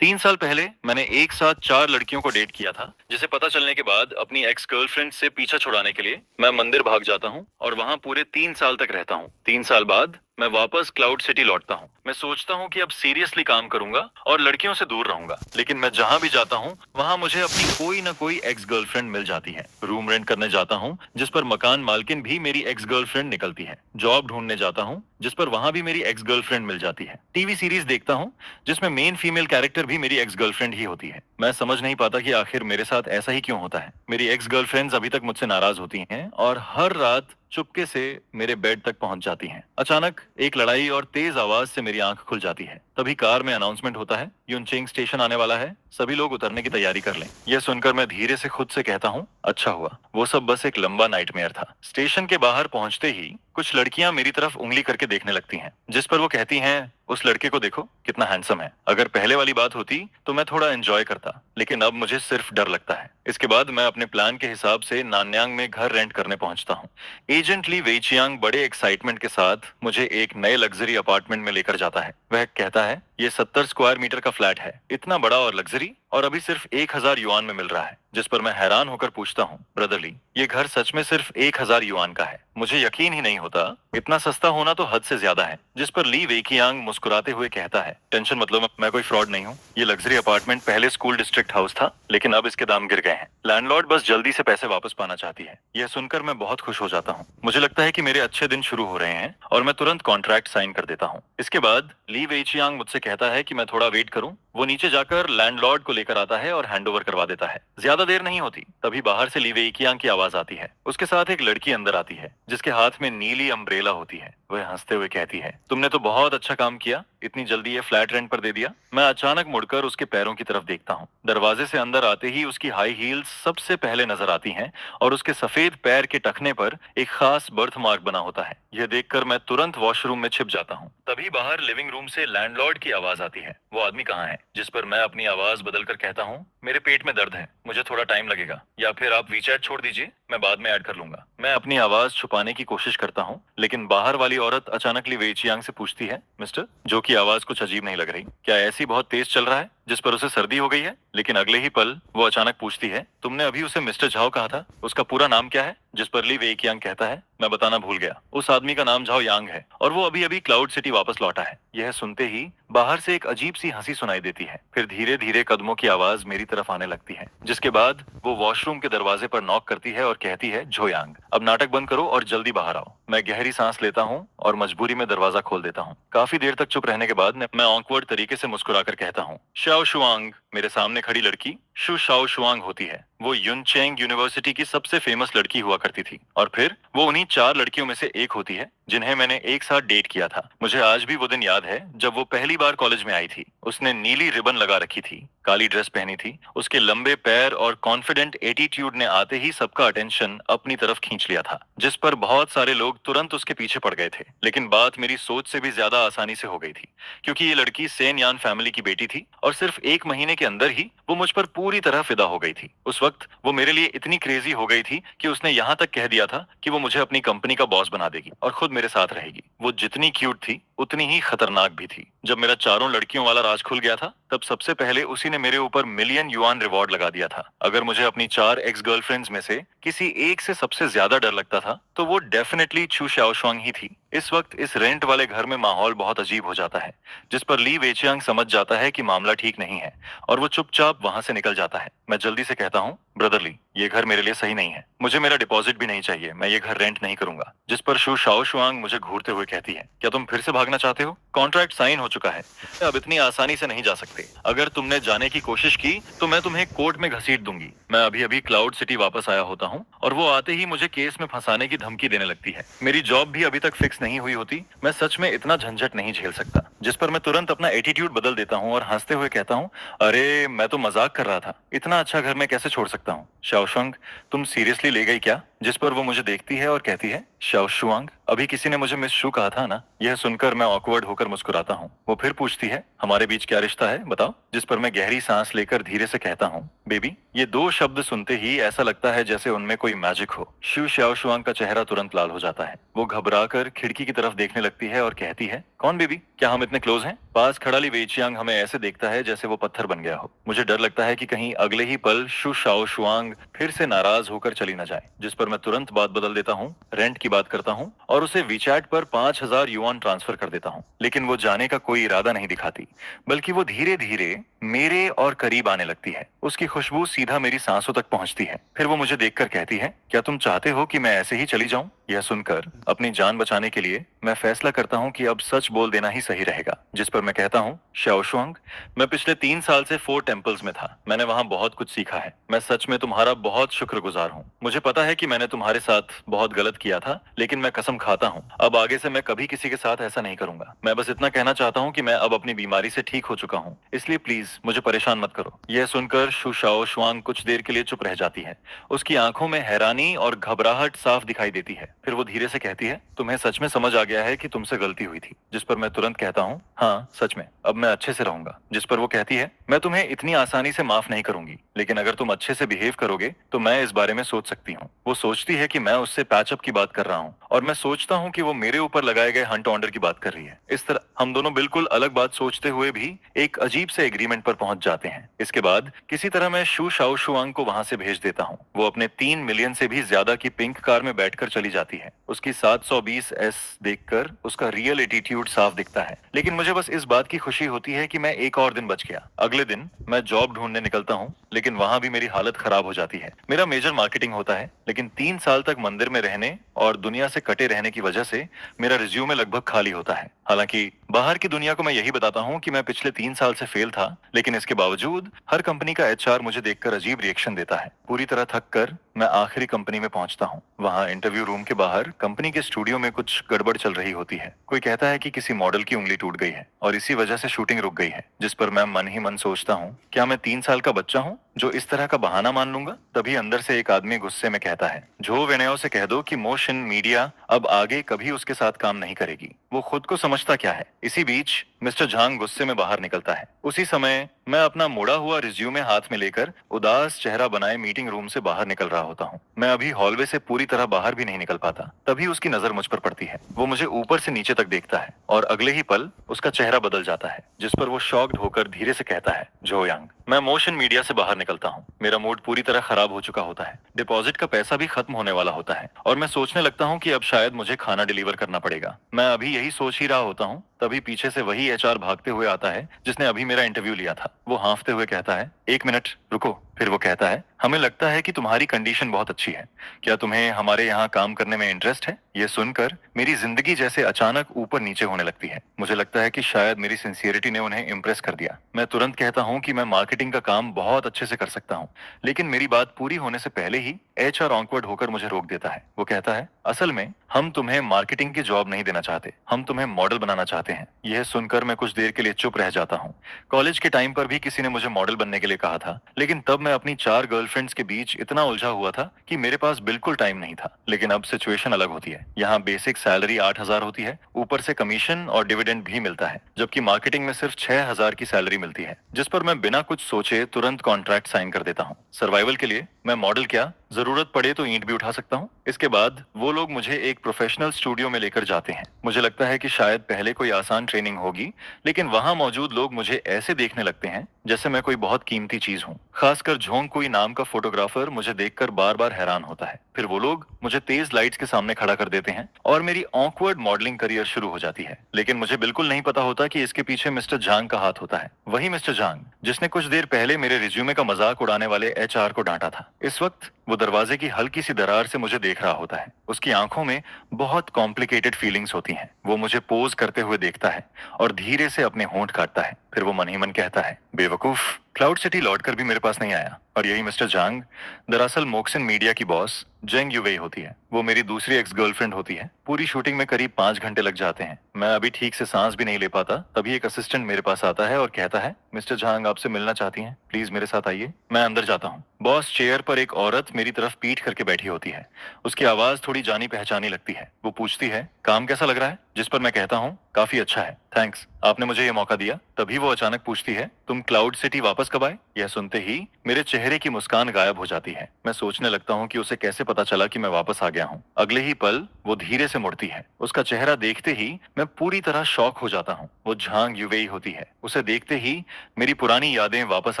3 साल पहले मैंने एक साथ 4 लड़कियों को डेट किया था, जिसे पता चलने के बाद अपनी एक्स गर्लफ्रेंड से पीछा छुड़ाने के लिए मैं मंदिर भाग जाता हूँ और वहां पूरे 3 साल तक रहता हूँ। 3 साल बाद मैं वापस क्लाउड सिटी लौटता हूँ। मैं सोचता हूँ कि अब सीरियसली काम करूंगा और लड़कियों से दूर रहूंगा, लेकिन मैं जहां भी जाता हूँ वहां मुझे अपनी कोई ना कोई एक्स गर्लफ्रेंड मिल जाती है। रूम रेंट करने जाता हूँ जिस पर मकान मालकिन भी मेरी एक्स गर्लफ्रेंड निकलती है। जॉब ढूंढने जाता हूँ जिस पर वहां भी मेरी एक्स गर्लफ्रेंड मिल जाती है। टीवी सीरीज देखता हूँ जिसमें मेन फीमेल कैरेक्टर भी मेरी एक्स गर्लफ्रेंड ही होती है। मैं समझ नहीं पाता कि आखिर मेरे साथ ऐसा ही क्यों होता है। मेरी एक्स गर्लफ्रेंड्स अभी तक मुझसे नाराज होती हैं और हर रात चुपके से मेरे बेड तक पहुंच जाती हैं। अचानक एक लड़ाई और तेज आवाज से मेरी आंख खुल जाती है। तभी कार में अनाउंसमेंट होता है, युनचेंग स्टेशन आने वाला है, सभी लोग उतरने की तैयारी कर लें। यह सुनकर मैं धीरे से खुद से कहता हूँ, अच्छा हुआ, वो सब बस एक लंबा नाइटमेयर था। स्टेशन के बाहर पहुंचते ही कुछ लड़कियां मेरी तरफ उंगली करके देखने लगती हैं, जिस पर वो कहती हैं, उस लड़के को देखो कितना हैंडसम है। अगर पहले वाली बात होती तो मैं थोड़ा एंजॉय करता, लेकिन अब मुझे सिर्फ डर लगता है। इसके बाद मैं अपने प्लान के हिसाब से नान्यांग में घर रेंट करने पहुंचता हूँ। एजेंट ली वेचियांग बड़े एक्साइटमेंट के साथ मुझे एक नए लग्जरी अपार्टमेंट में लेकर जाता है। वह कहता है, ये 70 स्क्वायर मीटर का फ्लैट है, इतना बड़ा और लग्जरी, और अभी सिर्फ 1,000 युआन में मिल रहा है। जिस पर मैं हैरान होकर पूछता हूँ, ब्रदरली, ये घर सच में सिर्फ 1,000 युआन का है? मुझे यकीन ही नहीं होता, इतना सस्ता होना तो हद से ज्यादा है। जिस पर ली वेकियांग मुस्कुराते हुए कहता है, टेंशन मत लो, मैं कोई फ्रॉड नहीं हूँ। ये लग्जरी अपार्टमेंट पहले स्कूल डिस्ट्रिक्ट हाउस था, लेकिन अब इसके दाम गिर गए हैं। लैंडलॉर्ड बस जल्दी से पैसे वापस पाना चाहती है। यह सुनकर मैं बहुत खुश हो जाता हूँ। मुझे लगता है कि मेरे अच्छे दिन शुरू हो रहे हैं और मैं तुरंत कॉन्ट्रैक्ट साइन कर देता हूँ। इसके बाद ली वेचियांग मुझसे कहता है कि मैं थोड़ा वेट करूं। वो नीचे जाकर लैंडलॉर्ड को लेकर आता है और हैंडओवर करवा देता है। ज्यादा देर नहीं होती, तभी बाहर से ली वेकियांग की आवाज आती है। उसके साथ एक लड़की अंदर आती है, जिसके हाथ में नीली अम्ब्रेला होती है। वह हंसते हुए कहती है, तुमने तो बहुत अच्छा काम किया, इतनी जल्दी ये फ्लैट रेंट पर दे दिया। मैं अचानक मुड़कर उसके पैरों की तरफ देखता हूँ। दरवाजे से अंदर आते ही उसकी हाई हील्स सबसे पहले नजर आती हैं और उसके सफेद पैर के टखने पर एक खास बर्थ मार्क बना होता है। यह देखकर मैं तुरंत वॉशरूम में छिप जाता हूँ। तभी बाहर लिविंग रूम से लैंडलॉर्ड की आवाज आती है, वो आदमी कहाँ है? जिस पर मैं अपनी आवाज बदलकर कहता हूँ, मेरे पेट में दर्द है, मुझे थोड़ा टाइम लगेगा, या फिर आप वीचैट छोड़ दीजिए, मैं बाद में ऐड कर लूंगा। मैं अपनी आवाज छुपाने की कोशिश करता हूँ, लेकिन बाहर वाली औरत अचानक ली वेचियांग से पूछती है, मिस्टर, जो की आवाज कुछ अजीब नहीं लग रही, क्या ऐसी बहुत तेज चल रहा है? जिस पर उसे सर्दी हो गई है। लेकिन अगले ही पल वो अचानक पूछती है, तुमने अभी उसे मिस्टर झाओ कहा था, उसका पूरा नाम क्या है? जिस पर ली वेकियांग कहता है, मैं बताना भूल गया, उस आदमी का नाम झाओ यांग है और वो अभी अभी क्लाउड सिटी वापस लौटा है। यह सुनते ही बाहर से एक अजीब सी हंसी सुनाई देती है। फिर धीरे धीरे कदमों की आवाज मेरी तरफ आने लगती है, जिसके बाद वो वॉशरूम के दरवाजे पर नॉक करती है और कहती है, झोयांग, अब नाटक बंद करो और जल्दी बाहर आओ। मैं गहरी सांस लेता हूँ और मजबूरी में दरवाजा खोल देता हूँ। काफी देर तक चुप रहने के बाद मैं ऑकवर्ड तरीके से मुस्कुराकर कहता हूँ, शाओ शुआंग। मेरे सामने खड़ी लड़की शु शाओ शुआंग होती है। वो युनचेंग यूनिवर्सिटी की सबसे फेमस लड़की हुआ करती थी और फिर वो उन्हीं 4 लड़कियों में से एक होती है जिन्हें मैंने एक साथ डेट किया था। मुझे आज भी वो दिन याद है जब वो पहली बार कॉलेज में आई थी। उसने नीली रिबन लगा रखी थी, काली ड्रेस पहनी थी। उसके लंबे पैर और कॉन्फिडेंट एटीट्यूड ने आते ही सबका अटेंशन अपनी तरफ खींच लिया था, जिस पर बहुत सारे लोग तुरंत उसके पीछे पड़ गए थे। लेकिन बात मेरी सोच से भी ज्यादा आसानी से हो गई थी, क्योंकि ये लड़की सेन यान फैमिली की बेटी थी और सिर्फ 1 महीने के अंदर ही वो मुझ पर पूरी तरह फिदा हो गई थी। उस वक्त वो मेरे लिए इतनी क्रेजी हो गई थी कि उसने यहाँ तक कह दिया था कि वो मुझे अपनी कंपनी का बॉस बना देगी और खुद मेरे साथ रहेगी। वो जितनी क्यूट थी उतनी ही खतरनाक भी थी। जब मेरा चारों लड़कियों वाला राज खुल गया था, तब सबसे पहले उसी ने मेरे ऊपर मिलियन युआन रिवॉर्ड लगा दिया था। अगर मुझे अपनी 4 एक्स गर्लफ्रेंड्स में से किसी एक से सबसे ज्यादा डर लगता था, तो वो डेफिनेटली चू शाओशुआंग ही थी। इस वक्त इस रेंट वाले घर में माहौल बहुत अजीब हो जाता है, जिस पर ली वेचियांग समझ जाता है कि मामला ठीक नहीं है और वो चुपचाप वहां से निकल जाता है। मैं जल्दी से कहता हूँ, ब्रदरली, ये घर मेरे लिए सही नहीं है, मुझे मेरा डिपॉजिट भी नहीं चाहिए, मैं ये घर रेंट नहीं करूंगा। जिस पर शू शाओशुआंग मुझे घूरते हुए कहती है, क्या तुम फिर से भागना चाहते हो? कॉन्ट्रैक्ट साइन हो चुका है, अब इतनी आसानी से नहीं जा सकते। अगर तुमने जाने की कोशिश की तो मैं तुम्हें कोर्ट में घसीट दूंगी। मैं अभी अभी क्लाउड सिटी वापस आया होता हूँ और वो आते ही मुझे केस में फंसाने की धमकी देने लगती है। मेरी जॉब भी अभी तक फिक्स नहीं हुई होती, मैं सच में इतना झंझट नहीं झेल सकता। जिस पर मैं तुरंत अपना एटीट्यूड बदल देता हूँ और हंसते हुए कहता हूँ, अरे मैं तो मजाक कर रहा था, इतना अच्छा घर मैं कैसे छोड़ सकता हूँ? शाओशुआंग, तुम सीरियसली ले गई क्या? जिस पर वो मुझे देखती है और कहती है, शाओ शुआंग, अभी किसी ने मुझे मिस शू कहा था ना। यह सुनकर मैं ऑकवर्ड होकर मुस्कुराता हूँ। वो फिर पूछती है, हमारे बीच क्या रिश्ता है, बताओ। जिस पर मैं गहरी सांस लेकर धीरे से कहता हूँ, बेबी। ये दो शब्द सुनते ही ऐसा लगता है जैसे उनमें कोई मैजिक हो। शू शाओ शुआंग का चेहरा तुरंत लाल हो जाता है। वो घबराकर खिड़की की तरफ देखने लगती है और कहती है, कौन बेबी, क्या हम इतने क्लोज हैं? पास खड़ा ली वेइचियांग हमें ऐसे देखता है जैसे वो पत्थर बन गया हो। मुझे डर लगता है कि कहीं अगले ही पल शू शाओ शुआंग फिर से नाराज होकर चली न जाए। जिस पर मैं तुरंत बात बदल देता हूँ, रेंट की बात करता हूँ और उसे वीचैट पर 5,000 युआन ट्रांसफर कर देता हूँ। लेकिन वो जाने का कोई इरादा नहीं दिखाती, बल्कि वो धीरे धीरे मेरे और करीब आने लगती है। उसकी खुशबू सीधा मेरी सांसों तक पहुंचती है। फिर वो मुझे देखकर कहती है, क्या तुम चाहते हो कि मैं ऐसे ही चली जाऊं? यह सुनकर अपनी जान बचाने के लिए मैं फैसला करता हूं कि अब सच बोल देना ही सही रहेगा। जिस पर मैं कहता हूं, शाओशुआंग, मैं पिछले 3 साल से 4 टेम्पल्स में था। मैंने वहां बहुत कुछ सीखा है। मैं सच में तुम्हारा बहुत शुक्रगुजार हूँ। मुझे पता है कि मैंने तुम्हारे साथ बहुत गलत किया था, लेकिन मैं कसम खाता हूँ अब आगे से मैं कभी किसी के साथ ऐसा नहीं करूंगा। मैं बस इतना कहना चाहता हूँ कि मैं अब अपनी बीमारी से ठीक हो चुका हूँ, इसलिए प्लीज मुझे परेशान मत करो। यह सुनकर शू शाओ शुआंग कुछ देर के लिए चुप रह जाती है। उसकी आंखों में हैरानी और घबराहट साफ दिखाई देती है। फिर वो धीरे से कहती है, तुम्हें सच में समझ आ गया है कि तुमसे गलती हुई थी? जिस पर मैं तुरंत कहता हूँ, हाँ सच में, अब मैं अच्छे से रहूंगा। जिस पर वो कहती है, मैं तुम्हें इतनी आसानी से माफ नहीं करूंगी, लेकिन अगर तुम अच्छे से बिहेव करोगे तो मैं इस बारे में सोच सकती हूँ। वो सोचती है कि मैं उससे पैचअप की बात कर रहा हूँ और मैं सोचता हूँ कि वो मेरे ऊपर लगाए गए हंट ऑर्डर की बात कर रही है। इस तरह हम दोनों बिल्कुल अलग बात सोचते हुए भी एक अजीब से एग्रीमेंट पर पहुंच जाते हैं। इसके बाद किसी तरह मैं शू शाओ शुआंग को वहां से भेज देता हूँ। वो अपने 3 मिलियन से भी ज्यादा की पिंक कार में बैठकर चली जाती है। उसकी 720 एस देखकर उसका रियल एटीट्यूड साफ दिखता है। लेकिन मुझे बस इस बात की खुशी होती है कि मैं एक और दिन बच गया। अगले दिन मैं जॉब ढूंढने निकलता हूँ, लेकिन वहां भी मेरी हालत खराब हो जाती है। मेरा मेजर मार्केटिंग होता है, लेकिन 3 साल तक मंदिर में रहने और दुनिया से कटे रहने की वजह से मेरा रिज्यूमे लगभग खाली होता है। हालांकि बाहर की दुनिया को मैं यही बताता हूँ कि मैं पिछले 3 साल से फेल था, लेकिन इसके बावजूद हर कंपनी का एचआर मुझे देखकर अजीब रिएक्शन देता है। पूरी तरह थक कर मैं आखिरी कंपनी में पहुंचता हूँ। वहां इंटरव्यू रूम के बाहर कंपनी के स्टूडियो में कुछ गड़बड़ चल रही होती है। कोई कहता है कि किसी मॉडल की उंगली टूट गई है और इसी वजह से शूटिंग रुक गई है। जिस पर मैं मन ही मन सोचता हूँ, क्या मैं 3 साल का बच्चा हूँ जो इस तरह का बहाना मान लूंगा? तभी अंदर से एक आदमी गुस्से में कहता है, जो विनयों से कह दो कि मोशन मीडिया अब आगे कभी उसके साथ काम नहीं करेगी। वो खुद को समझता क्या है? इसी बीच मिस्टर झांग गुस्से में बाहर निकलता है। उसी समय मैं अपना मुड़ा हुआ रिज्यूमे हाथ में लेकर उदास चेहरा बनाए मीटिंग रूम से बाहर निकल रहा होता हूँ। मैं अभी हॉलवे से पूरी तरह बाहर भी नहीं निकल पाता। तभी उसकी नजर मुझ पर पड़ती है। वो मुझे ऊपर से नीचे तक देखता है और अगले ही पल उसका चेहरा बदल जाता है। जिस पर वो शॉक्ड होकर धीरे से कहता है, जो यांग। मैं मोशन मीडिया से बाहर निकलता हूँ। मेरा मूड पूरी तरह खराब हो चुका होता है। डिपॉजिट का पैसा भी खत्म होने वाला होता है और मैं सोचने लगता हूँ कि अब शायद मुझे खाना डिलीवर करना पड़ेगा। मैं अभी यही सोच ही रहा होता हूँ, तभी पीछे से वही एचआर भागते हुए आता है जिसने अभी मेरा इंटरव्यू लिया था। वो हाँफते हुए कहता है, 1 मिनट रुको। फिर वो कहता है, हमें लगता है कि तुम्हारी कंडीशन बहुत अच्छी है। क्या तुम्हें हमारे यहाँ काम करने में इंटरेस्ट है? ये सुनकर मेरी जिंदगी जैसे अचानक ऊपर नीचे होने लगती है। मुझे लगता है कि शायद मेरी सिंसियरिटी ने उन्हें इम्प्रेस कर दिया। मैं तुरंत कहता हूँ कि मैं मार्केटिंग का काम बहुत अच्छे से कर सकता हूँ, लेकिन मेरी बात पूरी होने से पहले ही एचआर ऑकवर्ड होकर मुझे रोक देता है। वो कहता है, असल में हम तुम्हें मार्केटिंग की जॉब नहीं देना चाहते, हम तुम्हें मॉडल बनाना चाहते हैं। यह सुनकर मैं कुछ देर के लिए चुप रह जाता हूँ। कॉलेज के टाइम पर भी किसी ने मुझे मॉडल बनने के लिए कहा था, लेकिन तब मैं अपनी 4 गर्लफ्रेंड्स के बीच इतना उलझा हुआ था कि मेरे पास बिल्कुल टाइम नहीं था। लेकिन अब सिचुएशन अलग होती है। यहाँ बेसिक सैलरी 8,000 होती है, ऊपर से कमीशन और डिविडेंड भी मिलता है, जबकि मार्केटिंग में सिर्फ 6,000 की सैलरी मिलती है। जिस पर मैं बिना कुछ सोचे तुरंत कॉन्ट्रैक्ट साइन कर देता हूँ। सर्वाइवल के लिए मैं मॉडल क्या, जरूरत पड़े तो ईंट भी उठा सकता हूँ। इसके बाद वो लोग मुझे एक प्रोफेशनल स्टूडियो में लेकर जाते हैं। मुझे लगता है कि शायद पहले कोई आसान ट्रेनिंग होगी, लेकिन वहां मौजूद लोग मुझे ऐसे देखने लगते हैं जैसे मैं कोई बहुत कीमती चीज हूँ। खासकर झोंग कोई नाम का फोटोग्राफर मुझे देखकर बार बार हैरान होता है। फिर वो लोग मुझे तेज लाइट्स के सामने खड़ा कर देते हैं और मेरी ऑकवर्ड मॉडलिंग करियर शुरू हो जाती है। लेकिन मुझे बिल्कुल नहीं पता होता कि इसके पीछे मिस्टर झांग का हाथ होता है। वही मिस्टर झांग जिसने कुछ देर पहले मेरे रिज्यूमे का मजाक उड़ाने वाले एचआर को डांटा था। इस वक्त वो दरवाजे की हल्की सी दरार से मुझे देख रहा होता है। उसकी आंखों में बहुत कॉम्प्लिकेटेड फीलिंग्स होती हैं। वो मुझे पोज करते हुए देखता है और धीरे से अपने होंठ काटता है। फिर वो मन ही मन कहता है, बेवकूफ, क्लाउड सिटी लौटकर भी मेरे पास नहीं आया। और यही मिस्टर जांग दरअसल मोक्सिन मीडिया की बॉस जेंग युवेई होती है। वो मेरी दूसरी एक्स गर्लफ्रेंड होती है। पूरी शूटिंग में करीब 5 घंटे लग जाते हैं। मैं अभी ठीक से सांस भी नहीं ले पाता। तभी एक असिस्टेंट मेरे पास आता है और कहता है, मिस्टर झांग आपसे मिलना चाहती हैं, प्लीज मेरे साथ आइए। मैं अंदर जाता हूँ। बॉस चेयर पर एक औरत मेरी तरफ पीठ करके बैठी होती है। उसकी आवाज थोड़ी जानी पहचानी लगती है। वो पूछती है, काम कैसा लग रहा है? जिस पर मैं कहता हूँ, काफी अच्छा है, थैंक्स, आपने मुझे ये मौका दिया। तभी वो अचानक पूछती है, तुम क्लाउड सिटी वापस कब आए? यह सुनते ही मेरे चेहरे की मुस्कान गायब हो जाती है। मैं सोचने लगता हूँ कि उसे कैसे पता चला कि मैं वापस आ गया हूँ। अगले ही पल वो धीरे से मुड़ती है। उसका चेहरा देखते ही मैं पूरी तरह शॉक हो जाता हूँ। वो झांग युवेई होती है। उसे देखते ही मेरी पुरानी यादें वापस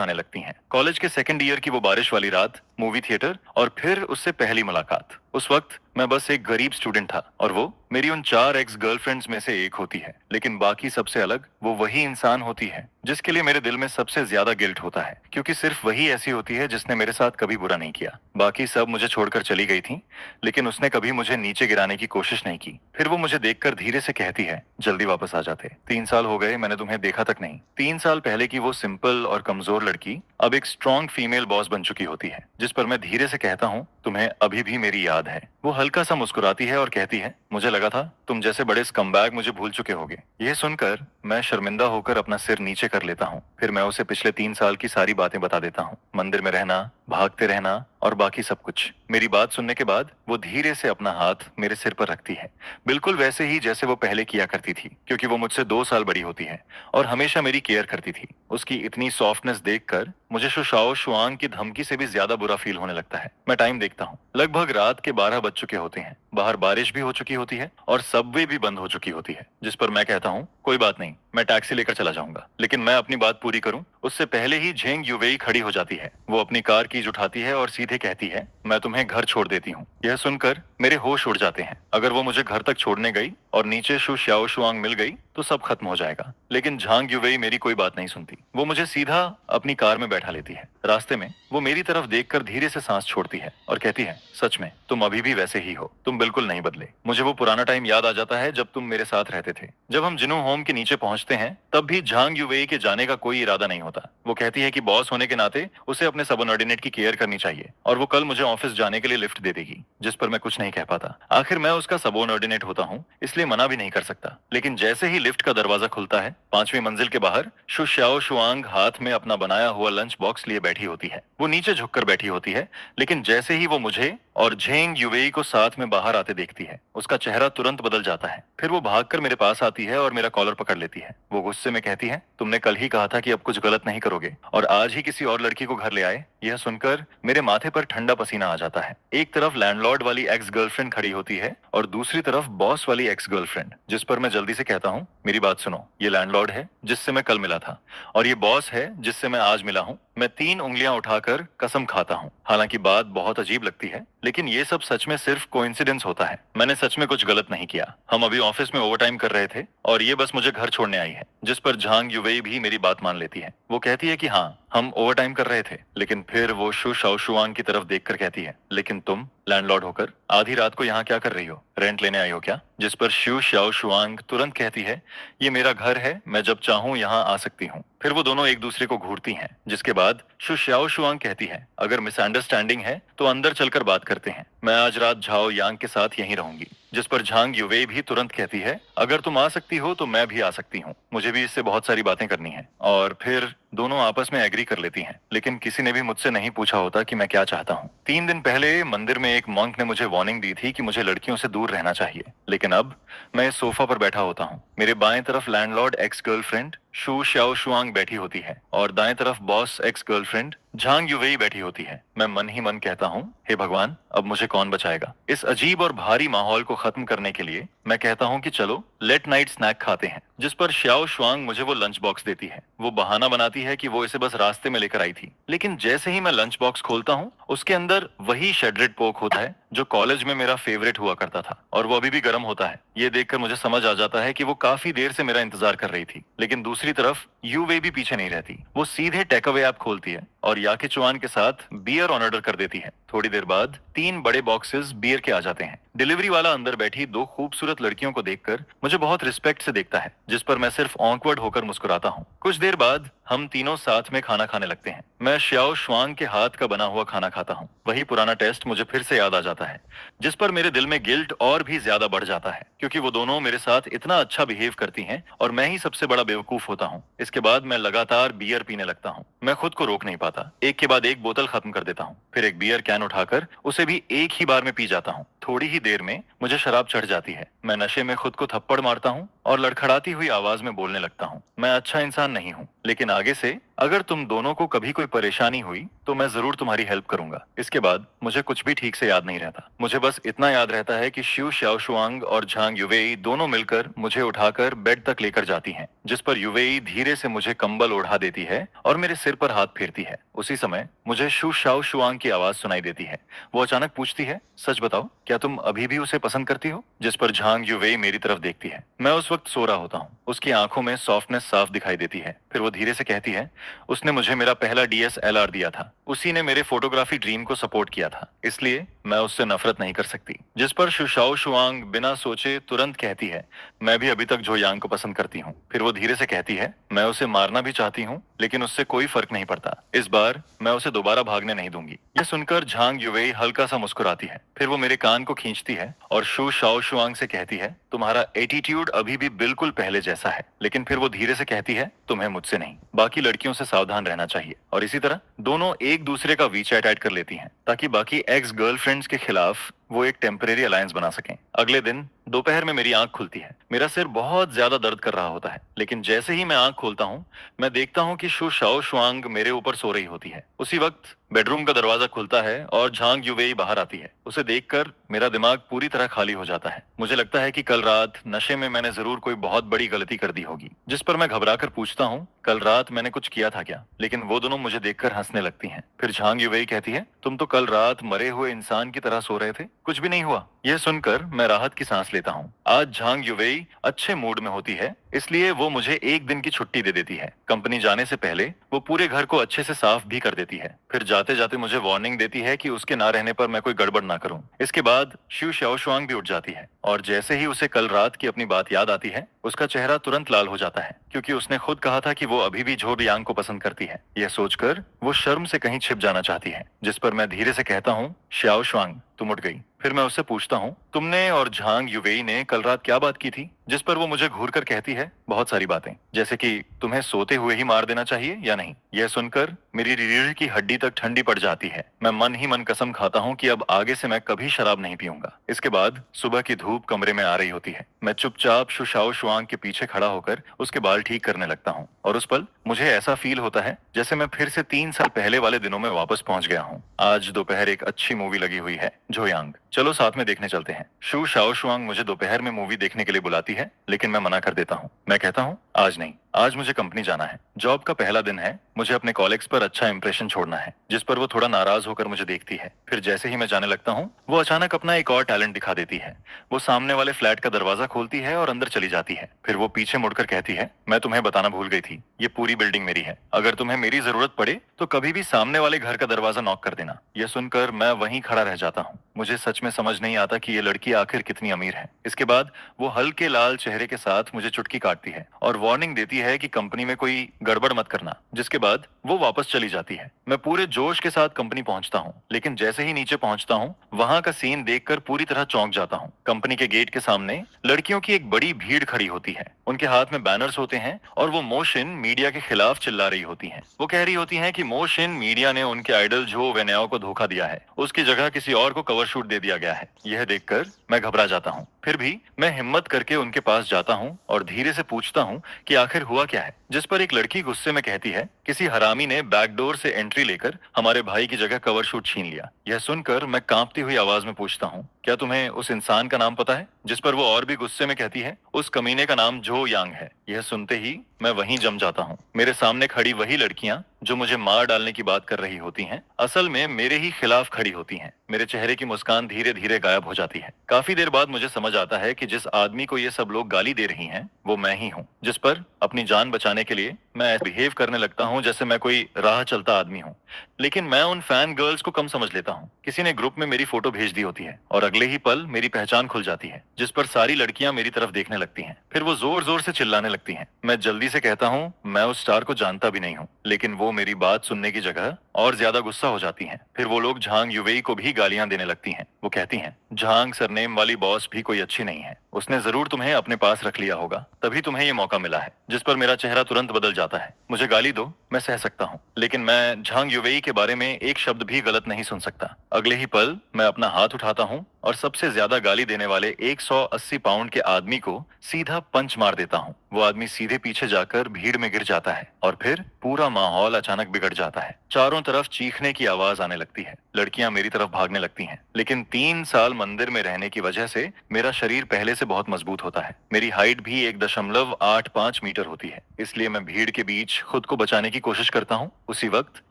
आने लगती हैं। कॉलेज के सेकंड ईयर की वो बारिश वाली रात, मूवी थिएटर और फिर उससे पहली मुलाकात। उस वक्त मैं बस एक गरीब स्टूडेंट था और वो मेरी उन 4 एक्स गर्लफ्रेंड्स में से एक होती है। लेकिन बाकी सबसे अलग वो वही इंसान होती है जिसके लिए मेरे दिल में सबसे ज्यादा गिल्ट होता है, क्योंकि सिर्फ वही ऐसी होती है जिसने मेरे साथ कभी बुरा नहीं किया। बाकी सब मुझे छोड़कर चली गई थी, लेकिन उसने कभी मुझे नीचे गिराने की कोशिश नहीं की। फिर वो मुझे देखकर धीरे से कहती है, जल्दी वापस आ जाते, 3 साल हो गए, मैंने तुम्हें देखा तक नहीं। 3 साल पहले की वो सिंपल और कमजोर लड़की अब एक स्ट्रॉन्ग फीमेल बॉस बन चुकी होती है। जिस पर मैं धीरे से कहता हूँ, तुम्हें अभी भी मेरी याद है? वो हल्का सा मुस्कुराती है और कहती है, मुझे लगा था तुम जैसे बड़े स्कमबैग मुझे भूल चुके होगे। यह सुनकर मैं शर्मिंदा होकर अपना सिर नीचे कर लेता हूँ। फिर मैं उसे पिछले 3 साल की सारी बातें बता देता हूँ, मंदिर में रहना, भागते रहना और बाकी सब कुछ। मेरी बात सुनने के बाद वो धीरे से अपना हाथ मेरे सिर पर रखती है, बिल्कुल वैसे ही जैसे वो पहले किया करती थी, क्योंकि वो मुझसे 2 साल बड़ी होती है और हमेशा मेरी केयर करती थी। उसकी इतनी सॉफ्टनेस देखकर मुझे शुशाओ शुआंग की धमकी से भी ज्यादा बुरा फील होने लगता है। मैं टाइम देखता हूँ, लगभग रात के 12 बज चुके होते हैं। बाहर बारिश भी हो चुकी होती है और सबवे भी बंद हो चुकी होती है। जिस पर मैं कहता हूँ, कोई बात नहीं, मैं टैक्सी लेकर चला जाऊंगा। लेकिन मैं अपनी बात पूरी करूं उससे पहले ही झेंग युवेई खड़ी हो जाती है। वो अपनी कार कीज उठाती है और सीधे कहती है, मैं तुम्हें घर छोड़ देती हूँ। यह सुनकर मेरे होश उड़ जाते हैं। अगर वो मुझे घर तक छोड़ने गई और नीचे शु श्याओ शुआंग मिल गई तो सब खत्म हो जाएगा। लेकिन झांग युवेई मेरी कोई बात नहीं सुनती। वो मुझे सीधा अपनी कार में बैठा लेती है। रास्ते में वो मेरी तरफ देखकर धीरे से सांस छोड़ती है और कहती है, सच में तुम अभी भी वैसे ही हो, तुम बिल्कुल नहीं बदले। मुझे वो पुराना टाइम याद आ जाता है जब तुम मेरे साथ रहते थे। जब हम जिनु होम के नीचे पहुंचते हैं तब भी झांग युवेई के जाने का कोई इरादा नहीं होता। वो कहती है कि बॉस होने के नाते उसे अपने सबऑर्डिनेट की केयर करनी चाहिए और वो कल मुझे ऑफिस जाने के लिए लिफ्ट दे देगी। जिस पर मैं कुछ नहीं कह पाता। आखिर मैं उसका सबऑर्डिनेट होता हूँ, इसलिए मना भी नहीं कर सकता। लेकिन जैसे ही लिफ्ट का दरवाजा खुलता है, 5वीं मंजिल के बाहर शु श्याओ शुआंग हाथ में अपना बनाया हुआ लंच बॉक्स लिए बैठी होती है। वो नीचे झुककर बैठी होती है, लेकिन जैसे ही वो मुझे और झेंग युवेई को साथ में बाहर आते देखती है, उसका चेहरा तुरंत बदल जाता है। फिर वो भागकर मेरे पास आती है और मेरा कॉलर पकड़ लेती है। वो गुस्से में कहती है, तुमने कल ही कहा था कि अब कुछ गलत नहीं करोगे और आज ही किसी और लड़की को घर ले आए। यह सुनकर मेरे माथे पर ठंडा पसीना आ जाता है। एक तरफ लैंडलॉर्ड वाली एक्स गर्लफ्रेंड खड़ी होती है और दूसरी तरफ बॉस वाली एक्स गर्लफ्रेंड। जिस पर मैं जल्दी से कहता हूँ, मेरी बात सुनो, ये लैंडलॉर्ड है जिससे मैं कल मिला था और ये बॉस है जिससे मैं आज मिला हूँ। मैं 3 उंगलियां उठाकर कसम खाता हूँ। हालांकि बात बहुत अजीब लगती है, लेकिन ये सब सच में सिर्फ कोइंसिडेंस होता है। मैंने सच में कुछ गलत नहीं किया। हम अभी ऑफिस में ओवरटाइम कर रहे थे और ये बस मुझे घर छोड़ने आई है। जिस पर झांग युवेई भी मेरी बात मान लेती है। वो कहती है कि हाँ, हम ओवरटाइम कर रहे थे। लेकिन फिर वो शु शाओ शुआंग की तरफ देखकर कहती है, लेकिन तुम लैंडलॉर्ड होकर आधी रात को यहाँ क्या कर रही हो? रेंट लेने आई हो क्या? जिस पर शु शाओ शुआंग तुरंत कहती है, ये मेरा घर है, मैं जब चाहूँ यहाँ आ सकती हूँ। फिर वो दोनों एक दूसरे को घूरती हैं, जिसके बाद शु श्याओ शुआंग कहती है, अगर मिसअंडरस्टैंडिंग है तो अंदर चलकर बात करते हैं, मैं आज रात झाओ यांग के साथ यहीं रहूंगी। जिस पर झांग युवेई भी तुरंत कहती है, अगर तुम आ सकती हो तो मैं भी आ सकती हूँ, मुझे भी इससे बहुत सारी बातें करनी है। और फिर दोनों आपस में एग्री कर लेती हैं। लेकिन किसी ने भी मुझसे नहीं पूछा होता कि मैं क्या चाहता हूँ। 3 दिन पहले मंदिर में एक मॉन्क ने मुझे वार्निंग दी थी कि मुझे लड़कियों से दूर रहना चाहिए। लेकिन अब मैं इस सोफा पर बैठा होता हूँ। मेरे बाएं तरफ लैंडलॉर्ड एक्स गर्लफ्रेंड शु श्याओ शुआंग बैठी होती है और दाएं तरफ बॉस एक्स गर्लफ्रेंड झांग युवेई बैठी होती है। मैं मन ही मन कहता हूँ, हे भगवान, अब मुझे कौन बचाएगा? इस अजीब और भारी माहौल को खत्म करने के लिए मैं कहता हूँ कि चलो लेट नाइट स्नैक खाते हैं। जिस पर श्याओ शुआंग मुझे वो लंच बॉक्स देती है। वो बहाना बनाती है कि वो इसे बस रास्ते में लेकर आई थी। लेकिन जैसे ही मैं लंच बॉक्स खोलता हूँ, उसके अंदर वही शेड्रेड पोक होता है जो कॉलेज में मेरा फेवरेट हुआ करता था और वो अभी भी गर्म होता है। ये देखकर मुझे समझ आ जाता है कि वो काफी देर से मेरा इंतजार कर रही थी। लेकिन दूसरी तरफ यूवे भी पीछे नहीं रहती। वो सीधे टेक अवे ऐप खोलती है और याके चुआन के साथ बियर ऑर्डर कर देती है। थोड़ी देर बाद 3 बड़े बॉक्सेस बियर के आ जाते हैं। डिलीवरी वाला अंदर बैठी 2 खूबसूरत लड़कियों को देखकर मुझे बहुत रिस्पेक्ट से देखता है, जिस पर मैं सिर्फ ऑकवर्ड होकर मुस्कुराता हूँ। कुछ देर बाद हम तीनों साथ में खाना खाने लगते हैं। मैं श्याओ शुआंग के हाथ का बना हुआ खाना खाता हूँ। वही पुराना टेस्ट मुझे फिर से याद आ जाता है, जिस पर मेरे दिल में गिल्ट और भी ज्यादा बढ़ जाता है, क्योंकि वो दोनों मेरे साथ इतना अच्छा बिहेव करती हैं और मैं ही सबसे बड़ा बेवकूफ होता हूँ। इसके बाद मैं लगातार बियर पीने लगता हूँ। मैं खुद को रोक नहीं पाता, एक के बाद एक बोतल खत्म कर देता हूँ, फिर एक बियर कैन उठाकर उसे भी एक ही बार में पी जाता हूँ। थोड़ी ही देर में मुझे शराब चढ़ जाती है। मैं नशे में खुद को थप्पड़ मारता हूँ और लड़खड़ाती हुई आवाज में बोलने लगता हूँ, मैं अच्छा इंसान नहीं हूँ, लेकिन आगे से अगर तुम दोनों को कभी कोई परेशानी हुई तो मैं जरूर तुम्हारी हेल्प करूंगा। इसके बाद मुझे कुछ भी ठीक से याद नहीं रहता। मुझे बस इतना याद रहता है कि शिव शाओशुआंग और झांग युवेई दोनों मिलकर मुझे उठाकर बेड तक लेकर जाती हैं, जिस पर युवेई धीरे से मुझे कंबल ओढ़ा देती है और मेरे सिर पर हाथ फेरती है। उसी समय मुझे शु शाओशुआंग की आवाज सुनाई देती है। वो अचानक पूछती है, सच बताओ, क्या तुम अभी भी उसे पसंद करती हो? जिस पर झांग युवेई मेरी तरफ देखती है। मैं उस वक्त सो रहा होता हूँ। उसकी आंखों में सॉफ्टनेस साफ दिखाई देती है। फिर वो धीरे से कहती है, उसने मुझे मेरा पहला डीएसएलआर दिया था, उसी ने मेरे फोटोग्राफी ड्रीम को सपोर्ट किया था, इसलिए मैं उससे नफरत नहीं कर सकती। जिस पर शुशाओ शुआंग बिना सोचे तुरंत कहती है, मैं भी अभी तक जो यांग को पसंद करती हूँ। फिर वो धीरे से कहती है, मैं उसे मारना भी चाहती हूँ, लेकिन उससे कोई फर्क नहीं पड़ता। इस बार मैं उसे दोबारा भागने नहीं दूंगी। यह सुनकर झांग युवेई हल्का सा मुस्कुराती है। फिर वो मेरे कान को खींचती है और शु शाओ शुआंग से कहती है, तुम्हारा एटीट्यूड अभी भी बिल्कुल पहले जैसा है। लेकिन फिर वो धीरे से कहती है, तुम्हें मुझसे नहीं, बाकी लड़कियों से सावधान रहना चाहिए। और इसी तरह दोनों एक दूसरे का वीचैट ऐड कर लेती हैं, ताकि बाकी एक्स गर्लफ्रेंड्स के खिलाफ वो एक टेम्परेरी अलायंस बना सकें। अगले दिन दोपहर में मेरी आंख खुलती है। मेरा सिर बहुत ज्यादा दर्द कर रहा होता है, लेकिन जैसे ही मैं आंख खोलता हूँ, मैं देखता हूँ कि शु शाओ शुआंग मेरे ऊपर सो रही होती है। उसी वक्त बेडरूम का दरवाजा खुलता है और झांग युवेई बाहर आती है। उसे देखकर मेरा दिमाग पूरी तरह खाली हो जाता है। मुझे लगता है कि कल रात नशे में मैंने जरूर कोई बहुत बड़ी गलती कर दी होगी। जिस पर मैं घबराकर पूछता हूँ, कल रात मैंने कुछ किया था क्या? लेकिन वो दोनों मुझे देखकर हंसने लगती हैं। फिर झांग युवेई कहती है, तुम तो कल रात मरे हुए इंसान की तरह सो रहे थे, कुछ भी नहीं हुआ। यह सुनकर मैं राहत की सांस लेता हूँ। आज झांग युवेई अच्छे मूड में होती है, इसलिए वो मुझे एक दिन की छुट्टी दे देती है। कंपनी जाने से पहले वो पूरे घर को अच्छे से साफ भी कर देती है। फिर जाते जाते मुझे वार्निंग देती है कि उसके ना रहने पर मैं कोई गड़बड़ ना करूं। इसके बाद शिव शाओशुआंग भी उठ जाती है और जैसे ही उसे कल रात की अपनी बात याद आती है, उसका चेहरा तुरंत लाल हो जाता है, क्योंकि उसने खुद कहा था कि वो अभी भी झो यांग को पसंद करती है। यह सोचकर वो शर्म से कहीं छिप जाना चाहती है। जिस पर मैं धीरे से कहता हूँ, शाओशुआंग तुम उठ गई। फिर मैं उससे पूछता हूँ, तुमने और झांग युवेई ने कल रात क्या बात की थी? जिस पर वो मुझे घूर कर कहती है, बहुत सारी बातें, जैसे कि तुम्हें सोते हुए ही मार देना चाहिए या नहीं। यह सुनकर मेरी रीढ़ की हड्डी तक ठंडी पड़ जाती है। मैं मन ही मन कसम खाता हूँ कि अब आगे से मैं कभी शराब नहीं पीऊंगा। इसके बाद सुबह की धूप कमरे में आ रही होती है। मैं चुपचाप शुशाओ शुआंग के पीछे खड़ा होकर उसके बाल ठीक करने लगता हूँ और उस पल मुझे ऐसा फील होता है जैसे मैं फिर से 3 साल पहले वाले दिनों में वापस पहुंच गया हूँ। आज दोपहर एक अच्छी मूवी लगी हुई है, जो यांग, चलो साथ में देखने चलते हैं। शु शाओशुआंग मुझे दोपहर में मूवी देखने के लिए बुलाती है, लेकिन मैं मना कर देता हूँ। मैं कहता हूँ, आज नहीं, आज मुझे कंपनी जाना है। जॉब का पहला दिन है, मुझे अपने कॉलेग्स पर अच्छा इंप्रेशन छोड़ना है। जिस पर वो थोड़ा नाराज होकर मुझे देखती है। फिर जैसे ही मैं जाने लगता हूँ, वो अचानक अपना एक और टैलेंट दिखा देती है। वो सामने वाले फ्लैट का दरवाजा खोलती है और अंदर चली जाती है। फिर वो पीछे मुड़कर कहती है, मैं तुम्हें बताना भूल गई थी, ये पूरी बिल्डिंग मेरी है। अगर तुम्हें मेरी जरूरत पड़े तो कभी भी सामने वाले घर का दरवाजा नॉक कर देना। यह सुनकर मैं वहीं खड़ा रह जाता हूँ। मुझे सच में समझ नहीं आता कि ये लड़की आखिर कितनी अमीर है। इसके बाद वो हल्के लाल चेहरे के साथ मुझे चुटकी काटती है और वार्निंग देती है कि कंपनी में कोई गड़बड़ मत करना। जिसके बाद वो वापस चली जाती है। मैं पूरे जोश के साथ कंपनी पहुंचता हूँ, लेकिन जैसे ही नीचे पहुंचता हूँ, वहां का सीन देखकर पूरी तरह चौंक जाता हूँ। कंपनी के गेट के सामने लड़कियों की एक बड़ी भीड़ खड़ी होती है। उनके हाथ में बैनर्स होते हैं और वो मोशन मीडिया के खिलाफ चिल्ला रही होती हैं। वो कह रही होती हैं कि मोशन मीडिया ने उनके आइडल जो वेन्याओ को धोखा दिया है, उसकी जगह किसी और को कवर शूट दे दिया गया है। यह देखकर मैं घबरा जाता हूँ। फिर भी मैं हिम्मत करके उनके पास जाता हूँ और धीरे से पूछता हूँ कि आखिर हुआ क्या है। जिस पर एक लड़की गुस्से में कहती है, किसी हरामी ने बैकडोर से एंट्री लेकर हमारे भाई की जगह कवर शूट छीन लिया। यह सुनकर मैं कांपती हुई आवाज में पूछता हूँ, क्या तुम्हें उस इंसान का नाम पता है? जिस पर वो और भी गुस्से में कहती है, उस कमीने का नाम जो यांग है। यह सुनते ही मैं वहीं जम जाता हूँ। मेरे सामने खड़ी वही लड़कियां जो मुझे मार डालने की बात कर रही होती हैं, असल में मेरे ही खिलाफ खड़ी होती हैं। मेरे चेहरे की मुस्कान धीरे धीरे गायब हो जाती है। काफी देर बाद मुझे समझ आता है कि जिस आदमी को ये सब लोग गाली दे रही हैं, वो मैं ही हूँ। जिस पर अपनी जान बचाने के लिए मैं बिहेव करने लगता हूँ जैसे मैं कोई राह चलता आदमी हूँ। लेकिन मैं उन फैन गर्ल्स को कम समझ लेता हूँ। किसी ने ग्रुप में मेरी फोटो भेज दी होती है और अगले ही पल मेरी पहचान खुल जाती है, जिस पर सारी लड़कियां मेरी तरफ देखने लगती हैं। फिर वो जोर जोर से चिल्लाने लगती हैं। मैं जल्दी से कहता हूँ, मैं उस स्टार को जानता भी नहीं हूँ। लेकिन वो मेरी बात सुनने की जगह और ज्यादा गुस्सा हो जाती हैं। फिर वो लोग झांग युवेई को भी गालियां देने लगती हैं। वो कहती हैं, झांग सरनेम वाली बॉस भी कोई अच्छी नहीं है, उसने जरूर तुम्हें अपने पास रख लिया होगा, तभी तुम्हें ये मौका मिला है। जिस पर मेरा चेहरा तुरंत बदल जाता है। मुझे गाली दो, मैं सह सकता हूँ, लेकिन मैं झांग युवेई के बारे में एक शब्द भी गलत नहीं सुन सकता। अगले ही पल मैं अपना हाथ उठाता हूँ और सबसे ज्यादा गाली देने वाले 180 पाउंड के आदमी को सीधा पंच मार देता हूँ। वो आदमी सीधे पीछे जाकर भीड़ में गिर जाता है और फिर पूरा माहौल अचानक बिगड़ जाता है। चारों तरफ चीखने की आवाज आने लगती है। लड़कियां मेरी तरफ भागने लगती हैं। लेकिन 3 साल मंदिर में रहने की वजह से मेरा शरीर पहले से बहुत मजबूत होता है। मेरी हाइट भी 1.85 मीटर होती है, इसलिए मैं भीड़ के बीच खुद को बचाने की कोशिश करता हूँ। उसी वक्त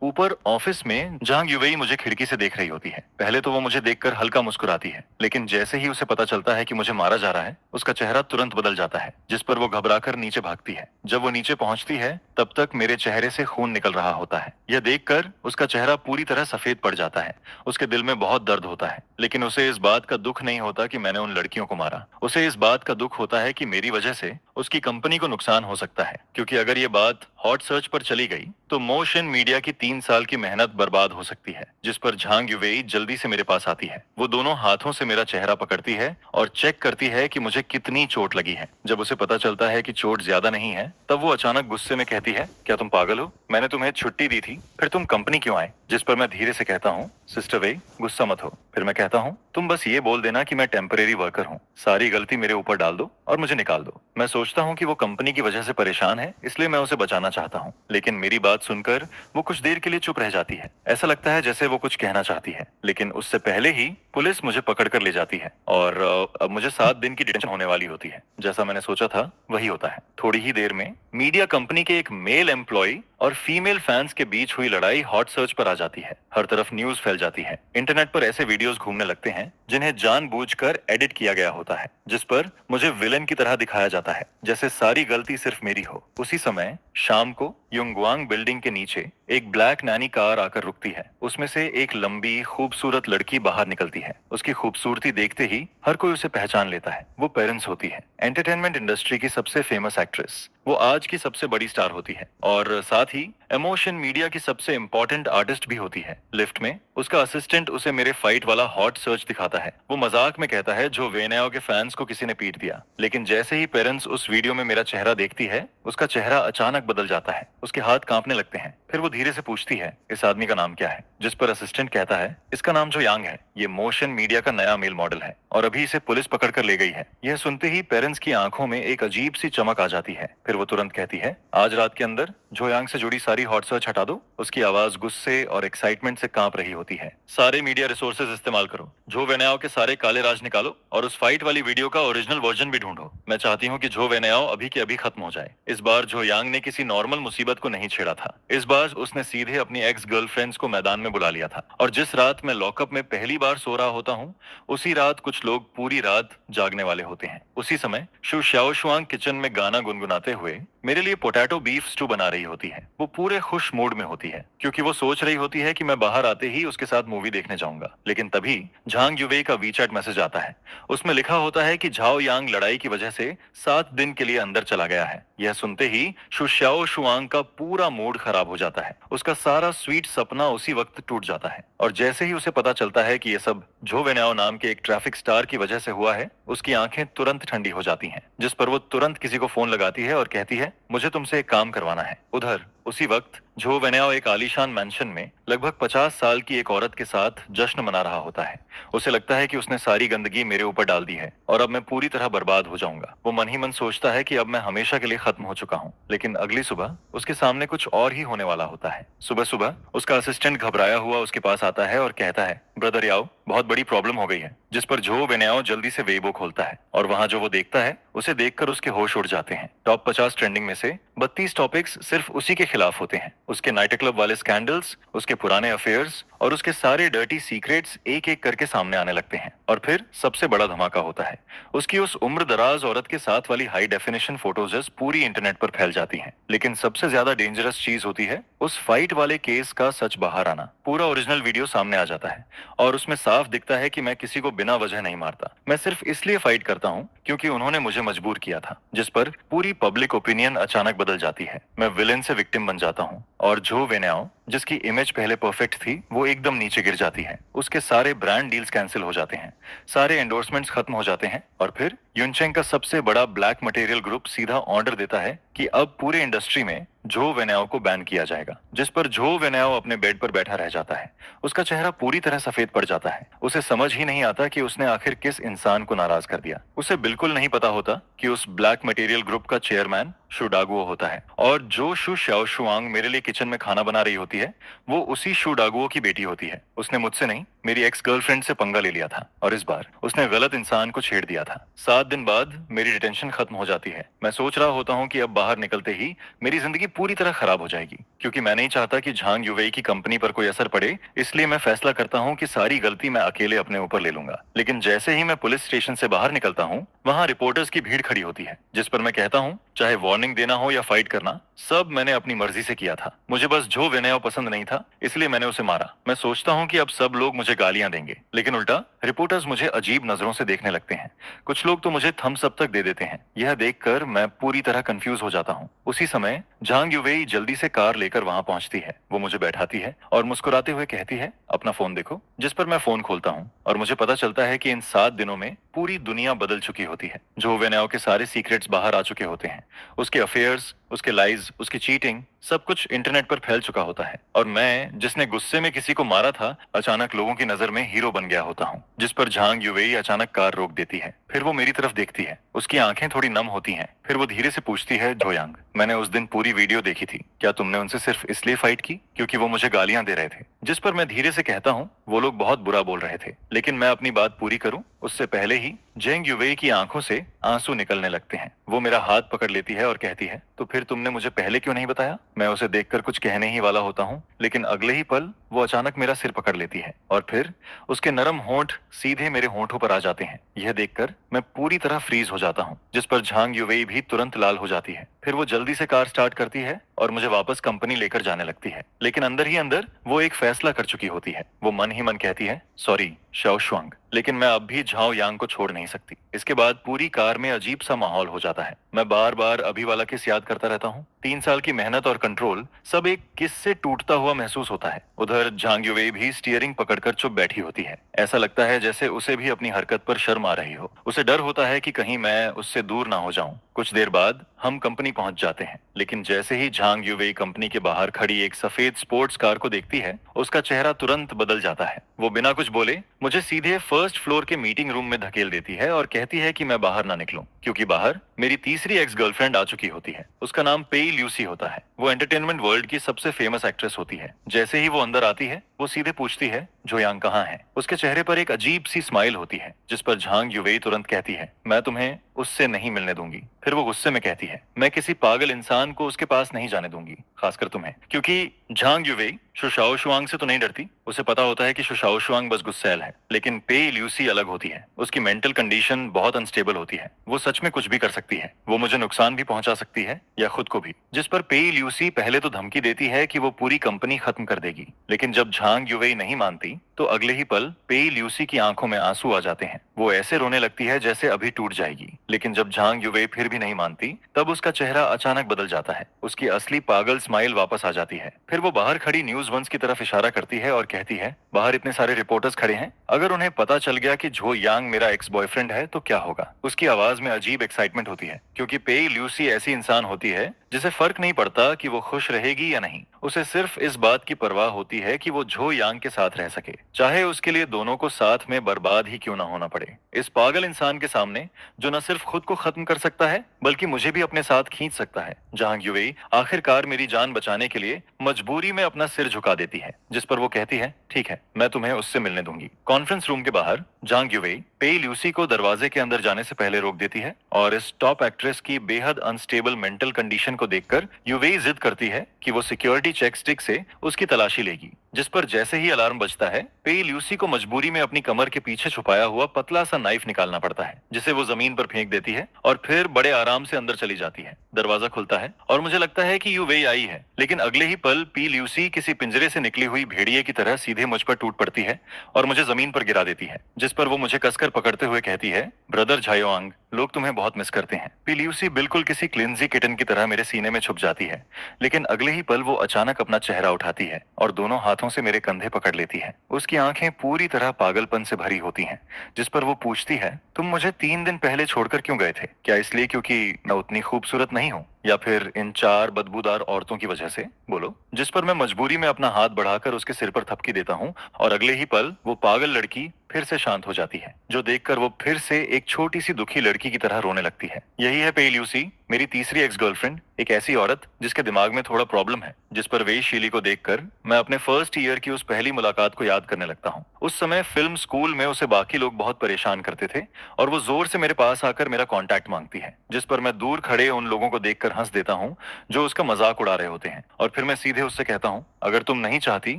ऊपर ऑफिस में झांग युवेई मुझे खिड़की से देख रही होती है। पहले तो वो मुझे देखकर हल्का मुस्कुराती है, लेकिन जैसे ही उसे पता चलता है कि मुझे मारा जा रहा है, उसका चेहरा तुरंत बदल जाता है, जिस पर वो घबराकर नीचे भागती है। जब वो नीचे पहुंचती है, तब तक मेरे चेहरे से खून निकल रहा होता है। यह देखकर उसका चेहरा पूरी तरह सफेद पड़ जाता है। उसके दिल में बहुत दर्द होता है, लेकिन उसे इस बात का दुख नहीं होता कि मैंने उन लड़कियों को मारा। उसे इस बात का दुख होता है कि मेरी वजह से उसकी कंपनी को नुकसान हो सकता है, क्योंकि अगर ये बात हॉट सर्च पर चली गई तो मोशन मीडिया की 3 साल की मेहनत बर्बाद हो सकती है। जिस पर झांग युवेई जल्दी से मेरे पास आती है। वो दोनों हाथों से मेरा चेहरा पकड़ती है और चेक करती है कि मुझे कितनी चोट लगी है। जब उसे पता चलता है कि चोट ज्यादा नहीं है, तब वो अचानक गुस्से में कहती है, क्या तुम पागल हो? मैंने तुम्हें छुट्टी दी थी, फिर तुम कंपनी क्यों आए? जिस पर मैं धीरे से कहता हूँ, सिस्टर वेई, गुस्सा मत हो। फिर मैं कहता हूँ, तुम बस ये बोल देना कि मैं टेम्परेरी वर्कर हूँ, सारी गलती मेरे ऊपर डाल दो और मुझे निकाल दो। मैं सोचता हूँ कि वो कंपनी की वजह से परेशान है, इसलिए मैं उसे बचाना चाहता हूँ, लेकिन मेरी बात सुनकर वो कुछ देर के लिए चुप रह जाती है। ऐसा लगता है जैसे वो कुछ कहना चाहती है, लेकिन उससे पहले ही पुलिस मुझे पकड़ कर ले जाती है और अब मुझे 7 दिन की डिटेंशन होने वाली होती है। जैसा मैंने सोचा था वही होता है। थोड़ी ही देर में मीडिया कंपनी के एक मेल एम्प्लॉय और फीमेल फैंस के बीच हुई लड़ाई हॉट सर्च पर आ जाती है। हर तरफ न्यूज फैल जाती है। इंटरनेट पर ऐसे वीडियोस घूमने लगते हैं जिन्हें जानबूझकर एडिट किया गया होता है, जिस पर मुझे विलेन की तरह दिखाया जाता है, जैसे सारी गलती सिर्फ मेरी हो। उसी समय शाम को युंगवांग बिल्डिंग के नीचे एक ब्लैक नैनी कार आकर रुकती है। उसमें से एक लंबी खूबसूरत लड़की बाहर निकलती है। उसकी खूबसूरती देखते ही हर कोई उसे पहचान लेता है। वो पेरेंट्स होती है, एंटरटेनमेंट इंडस्ट्री की सबसे फेमस एक्ट्रेस। वो आज की सबसे बड़ी स्टार होती है और साथ ही इमोशन मीडिया की सबसे इंपॉर्टेंट आर्टिस्ट भी होती है। लिफ्ट में उसका असिस्टेंट उसे मेरे फाइट वाला हॉट सर्च दिखाता है। वो मजाक में कहता है, जो वेनाओ के फैंस को किसी ने पीट दिया। लेकिन जैसे ही पेरेंट्स उस वीडियो में मेरा चेहरा देखती है, उसका चेहरा अचानक बदल जाता है। उसके हाथ कांपने लगते हैं। फिर वो धीरे से पूछती है, इस आदमी का नाम क्या है? जिस पर असिस्टेंट कहता है, इसका नाम जो यांग है, ये मोशन मीडिया का नया मेल मॉडल है और अभी इसे पुलिस पकड़ कर ले गई है। यह सुनते ही पेरेंट्स की आंखों में एक अजीब सी चमक आ जाती है। फिर वो तुरंत कहती है, आज रात के अंदर जो यांग से जुड़ी सारी हॉट सर्च हटा दो। उसकी आवाज गुस्से और एक्साइटमेंट से कांप रही होती है। सारे मीडिया रिसोर्सेज इस्तेमाल करो, जो वेनाओ के सारे काले राज निकालो और उस फाइट वाली वीडियो का ओरिजिनल वर्जन भी ढूंढो। मैं चाहती हूँ कि जो वेनाओ अभी के अभी खत्म हो जाए। इस बार जो यांग ने किसी नॉर्मल मुसीबत को नहीं छेड़ा था। इस बार उसने सीधे अपनी एक्स गर्लफ्रेंड्स को मैदान में बुला लिया था। और जिस रात मैं लॉकअप में पहली बार सो रहा होता हूँ, उसी रात कुछ लोग पूरी रात जागने वाले होते हैं। उसी समय शु शाओशुआंग किचन में गाना गुनगुनाते हुए मेरे लिए पोटैटो बीफ स्टू बना रही होती है। वो पूरे खुश मूड में होती है, क्योंकि वो सोच रही होती है कि मैं बाहर आते ही उसके साथ मूवी देखने जाऊंगा। लेकिन तभी झांग युवेई का वीचैट मैसेज आता है। उसमें लिखा होता है कि झाओ यांग लड़ाई की वजह से 7 दिन के लिए अंदर चला गया है। यह सुनते ही शु शाओशुआंग का पूरा मूड खराब हो जाता है। उसका सारा स्वीट सपना उसी वक्त टूट जाता है और जैसे ही उसे पता चलता है कि यह सब झो वेनाओ नाम के एक ट्रैफिक स्टार की वजह से हुआ है, उसकी आंखें तुरंत ठंडी हो जाती हैं। जिस पर वो तुरंत किसी को फोन लगाती है और कहती है, मुझे तुमसे एक काम करवाना है। उधर उसी वक्त झो वेनाओ एक आलीशान मैंशन में लगभग 50 साल की एक औरत के साथ जश्न मना रहा होता है। उसे लगता है कि उसने सारी गंदगी मेरे ऊपर डाल दी है और अब मैं पूरी तरह बर्बाद हो जाऊंगा। वो मन ही मन सोचता है कि अब मैं हमेशा के लिए खत्म हो चुका हूँ। लेकिन अगली सुबह उसके सामने कुछ और ही होने वाला होता है। सुबह सुबह उसका असिस्टेंट घबराया हुआ उसके पास आता है और कहता है, ब्रदर याओ, बहुत बड़ी प्रॉब्लम हो गई है। जिस पर झो वेनाओ जल्दी से वेबो खोलता है और वहां जो वो देखता है, उसे देखकर उसके होश उड़ जाते हैं। टॉप 50 ट्रेंडिंग में से 32 टॉपिक्स सिर्फ उसी के खिलाफ होते हैं। उसके नाइट क्लब वाले स्कैंडल्स, उसके पुराने अफेयर्स और उसके सारे डर्टी सीक्रेट्स एक एक करके सामने आने लगते हैं। और फिर सबसे बड़ा धमाका होता है। उसकी उस उम्र दराज औरत के साथ वाली हाई डेफिनेशन फोटोज पूरी इंटरनेट पर फैल जाती हैं। लेकिन सबसे ज्यादा डेंजरस चीज होती है उस फाइट वाले केस का सच बाहर आना। पूरा ओरिजिनल वीडियो सामने आ जाता है और उसमें साफ दिखता है कि मैं किसी को बिना वजह नहीं मारता। मैं सिर्फ इसलिए फाइट करता हूँ क्योंकि उन्होंने मुझे मजबूर किया था। जिस पर पूरी पब्लिक ओपिनियन अचानक बदल जाती है। मैं विलेन से विक्टिम बन जाता हूँ और झो वेनाओ जिसकी इमेज पहले परफेक्ट थी वो एकदम नीचे गिर जाती है। उसके सारे ब्रांड डील्स कैंसिल हो जाते हैं, सारे एंडोर्समेंट्स खत्म हो जाते हैं और फिर यूनचेंग का सबसे बड़ा ब्लैक मटेरियल ग्रुप सीधा ऑर्डर देता है कि अब पूरे इंडस्ट्री में जो वेनाओ को बैन किया जाएगा। जिस पर जो वेनाओ अपने बेड पर बैठा रह जाता है। उसका चेहरा पूरी तरह सफेद पड़ जाता है। उसे समझ ही नहीं आता कि उसने आखिर किस इंसान को नाराज कर दिया। उसे बिल्कुल नहीं पता होता कि उस ब्लैक मटेरियल ग्रुप का चेयरमैन शु डागुओ होता है और जो शु शाओशुआंग मेरे लिए किचन में खाना बना रही होती है वो उसी शु डागुओ की बेटी होती है। उसने मुझसे नहीं, मेरी एक्स गर्लफ्रेंड से पंगा ले लिया था और इस बार उसने गलत इंसान को छेड़ दिया था। 7 दिन बाद मेरी डिटेंशन खत्म हो जाती है। मैं सोच रहा होता हूँ कि अब बाहर निकलते ही मेरी जिंदगी पूरी तरह खराब हो जाएगी, क्योंकि मैं नहीं चाहता कि झांग युवेई की कंपनी पर कोई असर पड़े। इसलिए मैं फैसला करता हूँ कि सारी गलती मैं अकेले अपने ऊपर ले लूंगा। लेकिन जैसे ही मैं पुलिस स्टेशन से बाहर निकलता हूँ वहाँ रिपोर्टर्स की भीड़ खड़ी होती है, जिस पर मैं कहता हूँ चाहे वार्निंग देना हो या फाइट करना, सब मैंने अपनी मर्जी से किया था। मुझे बस जो विनय पसंद नहीं था, इसलिए मैंने उसे मारा। मैं सोचता हूँ कि अब सब लोग मुझे गालियां देंगे, लेकिन उल्टा रिपोर्टर्स मुझे अजीब नजरों से देखने लगते हैं। कुछ लोग तो मुझे थम्स अप तक दे देते हैं। यह देखकर मैं पूरी तरह कंफ्यूज हो जाता हूँ। उसी समय झांग युवेई जल्दी से कार लेकर वहां पहुंचती है। वो मुझे बैठाती है और मुस्कुराते हुए कहती है, अपना फोन देखो। जिस पर मैं फोन खोलता हूँ और मुझे पता चलता है कि इन 7 दिनों में पूरी दुनिया बदल चुकी होती है। जो वेनाओ के सारे सीक्रेट्स बाहर आ चुके होते हैं, उसके अफेयर्स, उसके लाइज, उसकी चीटिंग, सब कुछ इंटरनेट पर फैल चुका होता है। और मैं, जिसने गुस्से में किसी को मारा था, अचानक लोगों की नजर में हीरो बन गया होता हूँ। जिस पर झांग युवेई अचानक कार रोक देती है। फिर वो मेरी तरफ देखती है। उसकी आंखें थोड़ी नम होती हैं। फिर वो धीरे से पूछती है, जोयांग, मैंने उस दिन पूरी वीडियो देखी थी, क्या तुमने उनसे सिर्फ इसलिए फाइट की क्योंकि वो मुझे गालियां दे रहे थे? जिस पर मैं धीरे से कहता हूँ, वो लोग बहुत बुरा बोल रहे थे, लेकिन मैं अपनी बात पूरी करूं उससे पहले ही जेंग युवेई की आंखों से आंसू निकलने लगते हैं। वो मेरा हाथ पकड़ लेती है और कहती है, तो फिर तुमने मुझे पहले क्यों नहीं बताया? मैं उसे देखकर कुछ कहने ही वाला होता हूँ, लेकिन अगले ही पल वो अचानक मेरा सिर पकड़ लेती है और फिर उसके नरम होंठ सीधे मेरे होंठों पर आ जाते हैं। यह देखकर मैं पूरी तरह फ्रीज हो जाता हूँ। जिस पर झांग युवेई भी तुरंत लाल हो जाती है। फिर वो जल्दी से कार स्टार्ट करती है और मुझे वापस कंपनी लेकर जाने लगती है। लेकिन अंदर ही अंदर वो एक फैसला कर चुकी होती है। वो मन ही मन कहती है, सॉरी शाओशुआंग, लेकिन मैं अब भी झाओ यांग को छोड़ नहीं सकती। इसके बाद पूरी कार में अजीब सा माहौल हो जाता है। मैं बार बार अभी वाला किस याद करता रहता हूँ। 3 साल की मेहनत और कंट्रोल सब एक किस से टूटता हुआ महसूस होता है। उधर झांग युवेई भी स्टीयरिंग पकड़कर चुप बैठी होती है। ऐसा लगता है जैसे उसे भी अपनी हरकत पर शर्म आ रही हो। उसे डर होता है कि कहीं मैं उससे दूर ना हो जाऊं। कुछ देर बाद हम कंपनी पहुंच जाते हैं, लेकिन जैसे ही झांग युवेई कंपनी के बाहर खड़ी एक सफेद स्पोर्ट्स कार को देखती है, उसका चेहरा तुरंत बदल जाता है। वो बिना कुछ बोले मुझे सीधे फर्स्ट फ्लोर के मीटिंग रूम में धकेल देती है और कहती है कि मैं बाहर ना निकलूं, क्योंकि बाहर मेरी तीसरी एक्स गर्लफ्रेंड आ चुकी होती है। उसका नाम पेई ल्यूसी होता है। वो एंटरटेनमेंट वर्ल्ड की सबसे फेमस एक्ट्रेस होती है। जैसे ही वो अंदर आती है, वो सीधे पूछती है, जोयांग कहाँ है? उसके चेहरे पर एक अजीब सी स्माइल होती है, जिस पर झांग युवेई तुरंत कहती है, मैं तुम्हें उससे नहीं मिलने दूंगी। फिर वो गुस्से में कहती है, मैं किसी पागल इंसान को उसके पास नहीं जाने दूंगी, खासकर तुम्हें। क्योंकि झांग युवेई शुशाओशुआंग से तो नहीं डरती। उसे पता होता है कि शुशाओशुआंग बस गुस्सैल है, लेकिन पेई ल्यूसी अलग होती है। उसकी मेंटल कंडीशन बहुत अनस्टेबल होती है। वो सच में कुछ भी कर सकती है। वो मुझे नुकसान भी पहुंचा सकती है या खुद को भी। जिस पर पेई ल्यूसी पहले तो धमकी देती है कि वो पूरी कंपनी खत्म कर देगी, लेकिन जब झांग युवेई नहीं मानती तो अगले ही पल पेई ल्यूसी की आंखों में आंसू आ जाते हैं। वो ऐसे रोने लगती है जैसे अभी टूट जाएगी। लेकिन जब झांग युवेई फिर भी नहीं मानती, तब उसका चेहरा अचानक बदल जाता है। उसकी असली पागल स्माइल वापस आ जाती है। फिर वो बाहर खड़ी न्यूज वंस की तरफ इशारा करती है और कहती है, बाहर इतने सारे रिपोर्टर्स खड़े हैं, अगर उन्हें पता चल गया कि जो यांग मेरा एक्स बॉयफ्रेंड है तो क्या होगा? उसकी आवाज में अजीब एक्साइटमेंट होती है, क्योंकि पेई ल्यूसी ऐसी इंसान होती है जिसे फर्क नहीं पड़ता कि वो खुश रहेगी या नहीं। उसे सिर्फ इस बात की परवाह होती है कि वो झो यांग के साथ रह सके, चाहे उसके लिए दोनों को साथ में बर्बाद ही क्यों ना होना पड़े। इस पागल इंसान के सामने, जो न सिर्फ खुद को खत्म कर सकता है बल्कि मुझे भी अपने साथ खींच सकता है, झांग युवेई आखिरकार मेरी जान बचाने के लिए मजबूरी में अपना सिर झुका देती है। जिस पर वो कहती है, ठीक है, मैं तुम्हें उससे मिलने दूंगी। कॉन्फ्रेंस रूम के बाहर झांग युवेई पेई ल्यूसी को दरवाजे के अंदर जाने से पहले रोक देती है और इस टॉप एक्ट्रेस की बेहद अनस्टेबल मेंटल कंडीशन को देखकर युवेई जिद करती है कि वो सिक्योरिटी चेक स्टिक से उसकी तलाशी लेगी। जिस पर जैसे ही अलार्म बजता है, पे ल्यूसी को मजबूरी में अपनी कमर के पीछे छुपाया हुआ पतला सा नाइफ निकालना पड़ता है, जिसे वो जमीन पर फेंक देती है और फिर बड़े आराम से अंदर चली जाती है। दरवाजा खुलता है और मुझे लगता है कि यू वही आई है, लेकिन अगले ही पल पी ल्यूसी किसी पिंजरे से निकली हुई भेड़िए की तरह सीधे मुझ पर टूट पड़ती है और मुझे जमीन पर गिरा देती है, जिस पर वो मुझे कसकर पकड़ते हुए कहती है, ब्रदर झायोआंग, लोग तुम्हें बहुत मिस करते हैं। पी ल्यूसी बिल्कुल किसी क्लिंजी किटन की तरह मेरे सीने में छुप जाती है, लेकिन अगले ही पल वो अचानक अपना चेहरा उठाती है और दोनों हाथों से मेरे कंधे पकड़ लेती है। उसकी आंखें पूरी तरह पागलपन से भरी होती हैं, जिस पर वो पूछती है, तुम मुझे 3 दिन पहले छोड़कर क्यों गए थे? क्या इसलिए क्योंकि मैं उतनी खूबसूरत नहीं हूँ, या फिर इन 4 बदबूदार औरतों की वजह से? बोलो। जिस पर मैं मजबूरी में अपना हाथ बढ़ाकर उसके सिर पर थपकी देता हूँ और अगले ही पल वो पागल लड़की फिर से शांत हो जाती है, जो देखकर वो फिर से एक छोटी सी दुखी लड़की की तरह रोने लगती है। यही है पे ल्यूसी, मेरी तीसरी एक्स गर्लफ्रेंड, एक ऐसी औरत जिसके दिमाग में थोड़ा प्रॉब्लम है, जिस पर वे शीली को देखकर मैं अपने फर्स्ट ईयर की उस पहली मुलाकात को याद करने लगता हूँ। उस समय फिल्म स्कूल में उसे बाकी लोग बहुत परेशान करते थे और वो जोर से मेरे पास आकर मेरा कांटेक्ट मांगती है, जिस पर मैं दूर खड़े उन लोगों को देखकर हंस देता हूँ जो उसका मजाक उड़ा रहे होते हैं, और फिर मैं सीधे उससे कहता हूँ, अगर तुम नहीं चाहती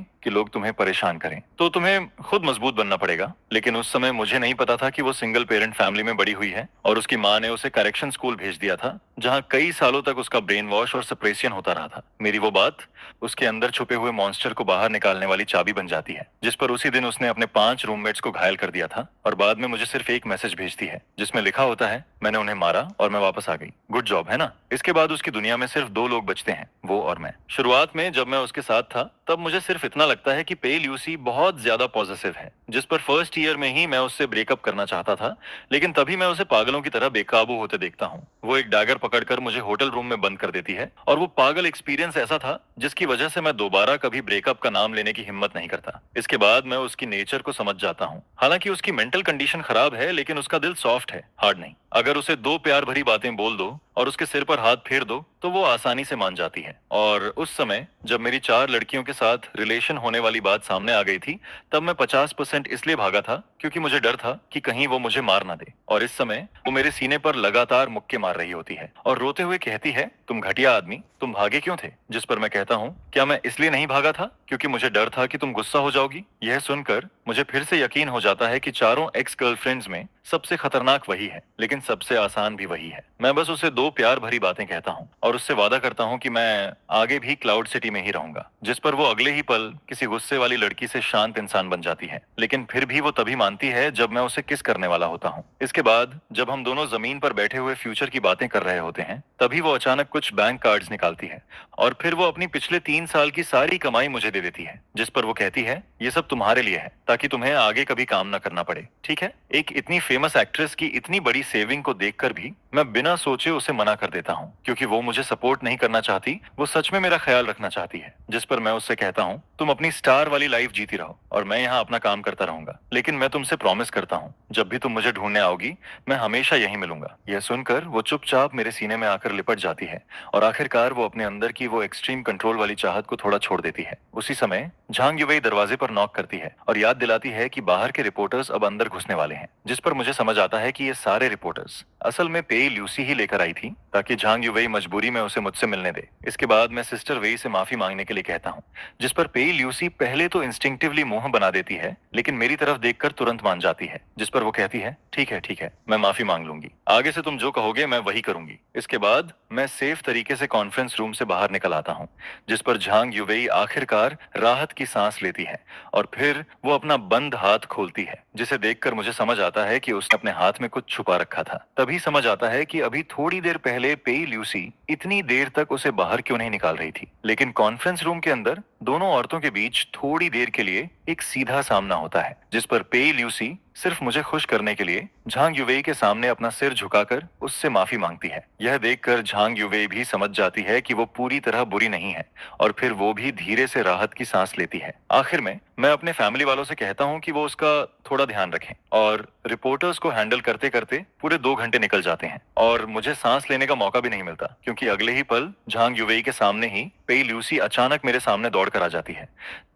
कि लोग तुम्हें परेशान करें तो तुम्हें खुद मजबूत बनना पड़ेगा। लेकिन उस समय मुझे नहीं पता था कि वो सिंगल पेरेंट फैमिली में बड़ी हुई है और उसकी माँ ने उसे करेक्शन स्कूल भेज दिया था, जहाँ कई सालों तक उसका ब्रेन वॉश और सप्रेसियन होता रहा था। मेरी वो बात उसके अंदर छुपे हुए मॉन्स्टर को बाहर निकालने वाली चाबी बन जाती है, जिस पर उसी दिन उसने अपने 5 रूममेट्स को घायल कर दिया था और बाद में मुझे सिर्फ एक मैसेज भेजती है, जिसमें लिखा होता है, मैंने उन्हें मारा और मैं वापस आ गई। गुड जॉब, है ना? इसके बाद उसकी दुनिया में सिर्फ 2 लोग बचते हैं, वो और मैं। शुरुआत में जब मैं उसके साथ था, तब मुझे सिर्फ इतना लगता है कि पे ल्यूसी बहुत ज्यादा पॉजिटिव है, जिस पर फर्स्ट ईयर में ही मैं उससे ब्रेकअप करना चाहता था, लेकिन तभी मैं उसे पागलों की तरह बेकाबू होते देखता हूँ। वो एक डैगर पकड़कर मुझे होटल रूम में बंद कर देती है और वो पागल एक्सपीरियंस ऐसा था जिसकी वजह से मैं दोबारा कभी ब्रेकअप का नाम लेने की हिम्मत नहीं करता। इसके बाद मैं उसकी नेचर को समझ जाता हूँ। हालांकि उसकी मेंटल कंडीशन खराब है, लेकिन उसका दिल सॉफ्ट है, हार्ड नहीं। अगर उसे 2 प्यार भरी बातें बोल दो और उसके सिर पर हाथ फेर दो तो वो आसानी से मान जाती है। और उस समय जब मेरी 4 लड़कियों के साथ रिलेशन होने वाली बात सामने आ गई थी, तब मैं 50% इसलिए भागा था क्योंकि मुझे डर था कि कहीं वो मुझे मार ना दे। और इस समय वो मेरे सीने पर लगातार मुक्के मार रही होती है और रोते हुए कहती है, तुम घटिया आदमी, तुम भागे क्यों थे? जिस पर मैं कहता हूँ, क्या मैं इसलिए नहीं भागा था क्योंकि मुझे डर था कि तुम गुस्सा हो जाओगी? यह सुनकर मुझे फिर से यकीन हो जाता है कि चारों एक्स गर्लफ्रेंड्स में सबसे खतरनाक वही है, लेकिन सबसे आसान भी वही है। मैं बस उसे 2 प्यार भरी बातें कहता हूँ और उससे वादा करता हूँ कि मैं आगे भी क्लाउड सिटी में ही रहूंगा। जिस पर वो अगले ही पल किसी गुस्से वाली लड़की से शांत इंसान बन जाती है, लेकिन फिर भी वो तभी मानती है जब मैं उसे किस करने वाला होता हूँ। इसके बाद जब हम दोनों जमीन पर बैठे हुए फ्यूचर की बातें कर रहे होते हैं, तभी वो अचानक कुछ बैंक कार्ड्स निकालती है और फिर वो अपनी पिछले 3 साल की सारी कमाई मुझे दे देती है, जिस पर वो कहती है, ये सब तुम्हारे लिए है ताकि तुम्हें आगे कभी काम न करना पड़े। ठीक है? एक इतनी फेमस एक्ट्रेस की इतनी बड़ी सेविंग को देखकर भी मैं बिना सोचे उसे मना कर देता हूँ, क्योंकि वो मुझे सपोर्ट नहीं करना चाहती, वो सच में मेरा ख्याल रखना चाहती है। जिस पर मैं उससे कहता हूँ, तुम अपनी स्टार वाली लाइफ जीती रहो और मैं यहाँ अपना काम करता रहूंगा, लेकिन मैं तुमसे प्रॉमिस करता हूँ, जब भी तुम मुझे ढूंढने आओगी मैं हमेशा यहीं मिलूंगा। यह सुनकर वो चुपचाप मेरे सीने में आकर लिपट जाती है और आखिरकार वो अपने अंदर की वो एक्सट्रीम कंट्रोल वाली चाहत को थोड़ा छोड़ देती है। उसी समय झांग युवई दरवाजे पर नॉक करती है और याद दिलाती है कि बाहर के रिपोर्टर्स अब अंदर घुसने वाले हैं, जिस पर मुझे समझ आता है कि ये सारे रिपोर्टर्स असल में पे ल्यूसी ही लेकर आई थी ताकि झांग युवई मजबूरी में उसे मुझसे मिलने दे। इसके बाद मैं सिस्टर वेई से माफी मांगने के लिए कहता हूँ, जिस पर पे ल्यूसी पहले तो इंस्टिंक्टिवली मुंह बना देती है, लेकिन मेरी तरफ देखकर तुरंत मान जाती है। जिस पर वो कहती है, ठीक है, मैं माफी मांग लूंगी, आगे से तुम जो कहोगे मैं वही करूंगी। इसके बाद मैं सेफ तरीके से कॉन्फ्रेंस रूम से बाहर निकल आता हूँ, जिस पर झांग युवई आखिरकार राहत की सांस लेती है और फिर वो अपना बंद हाथ खोलती है, जिसे देखकर मुझे समझ आता है कि उसने अपने हाथ में कुछ छुपा रखा था। तभी समझ आता है कि अभी थोड़ी देर पहले पे ल्यूसी इतनी देर तक उसे बाहर क्यों नहीं निकाल रही थी। लेकिन कॉन्फ्रेंस रूम के अंदर दोनों औरतों के बीच थोड़ी देर के लिए एक सीधा सामना होता है, जिस पर पे ल्यूसी सिर्फ मुझे खुश करने के लिए झांग युवेई के सामने अपना सिर झुकाकर उससे माफी मांगती है। यह देखकर झांग युवेई भी समझ जाती है कि वो पूरी तरह बुरी नहीं है और फिर वो भी धीरे से राहत की सांस लेती है। आखिर में मैं अपने फैमिली वालों से कहता हूँ कि वो उसका थोड़ा ध्यान रखें, और रिपोर्टर्स को हैंडल करते करते पूरे 2 घंटे निकल जाते हैं और मुझे सांस लेने का मौका भी नहीं मिलता, क्योंकि अगले ही पल झांग युवेई के सामने ही पे ल्यूसी अचानक मेरे सामने दौड़ कर आ जाती है,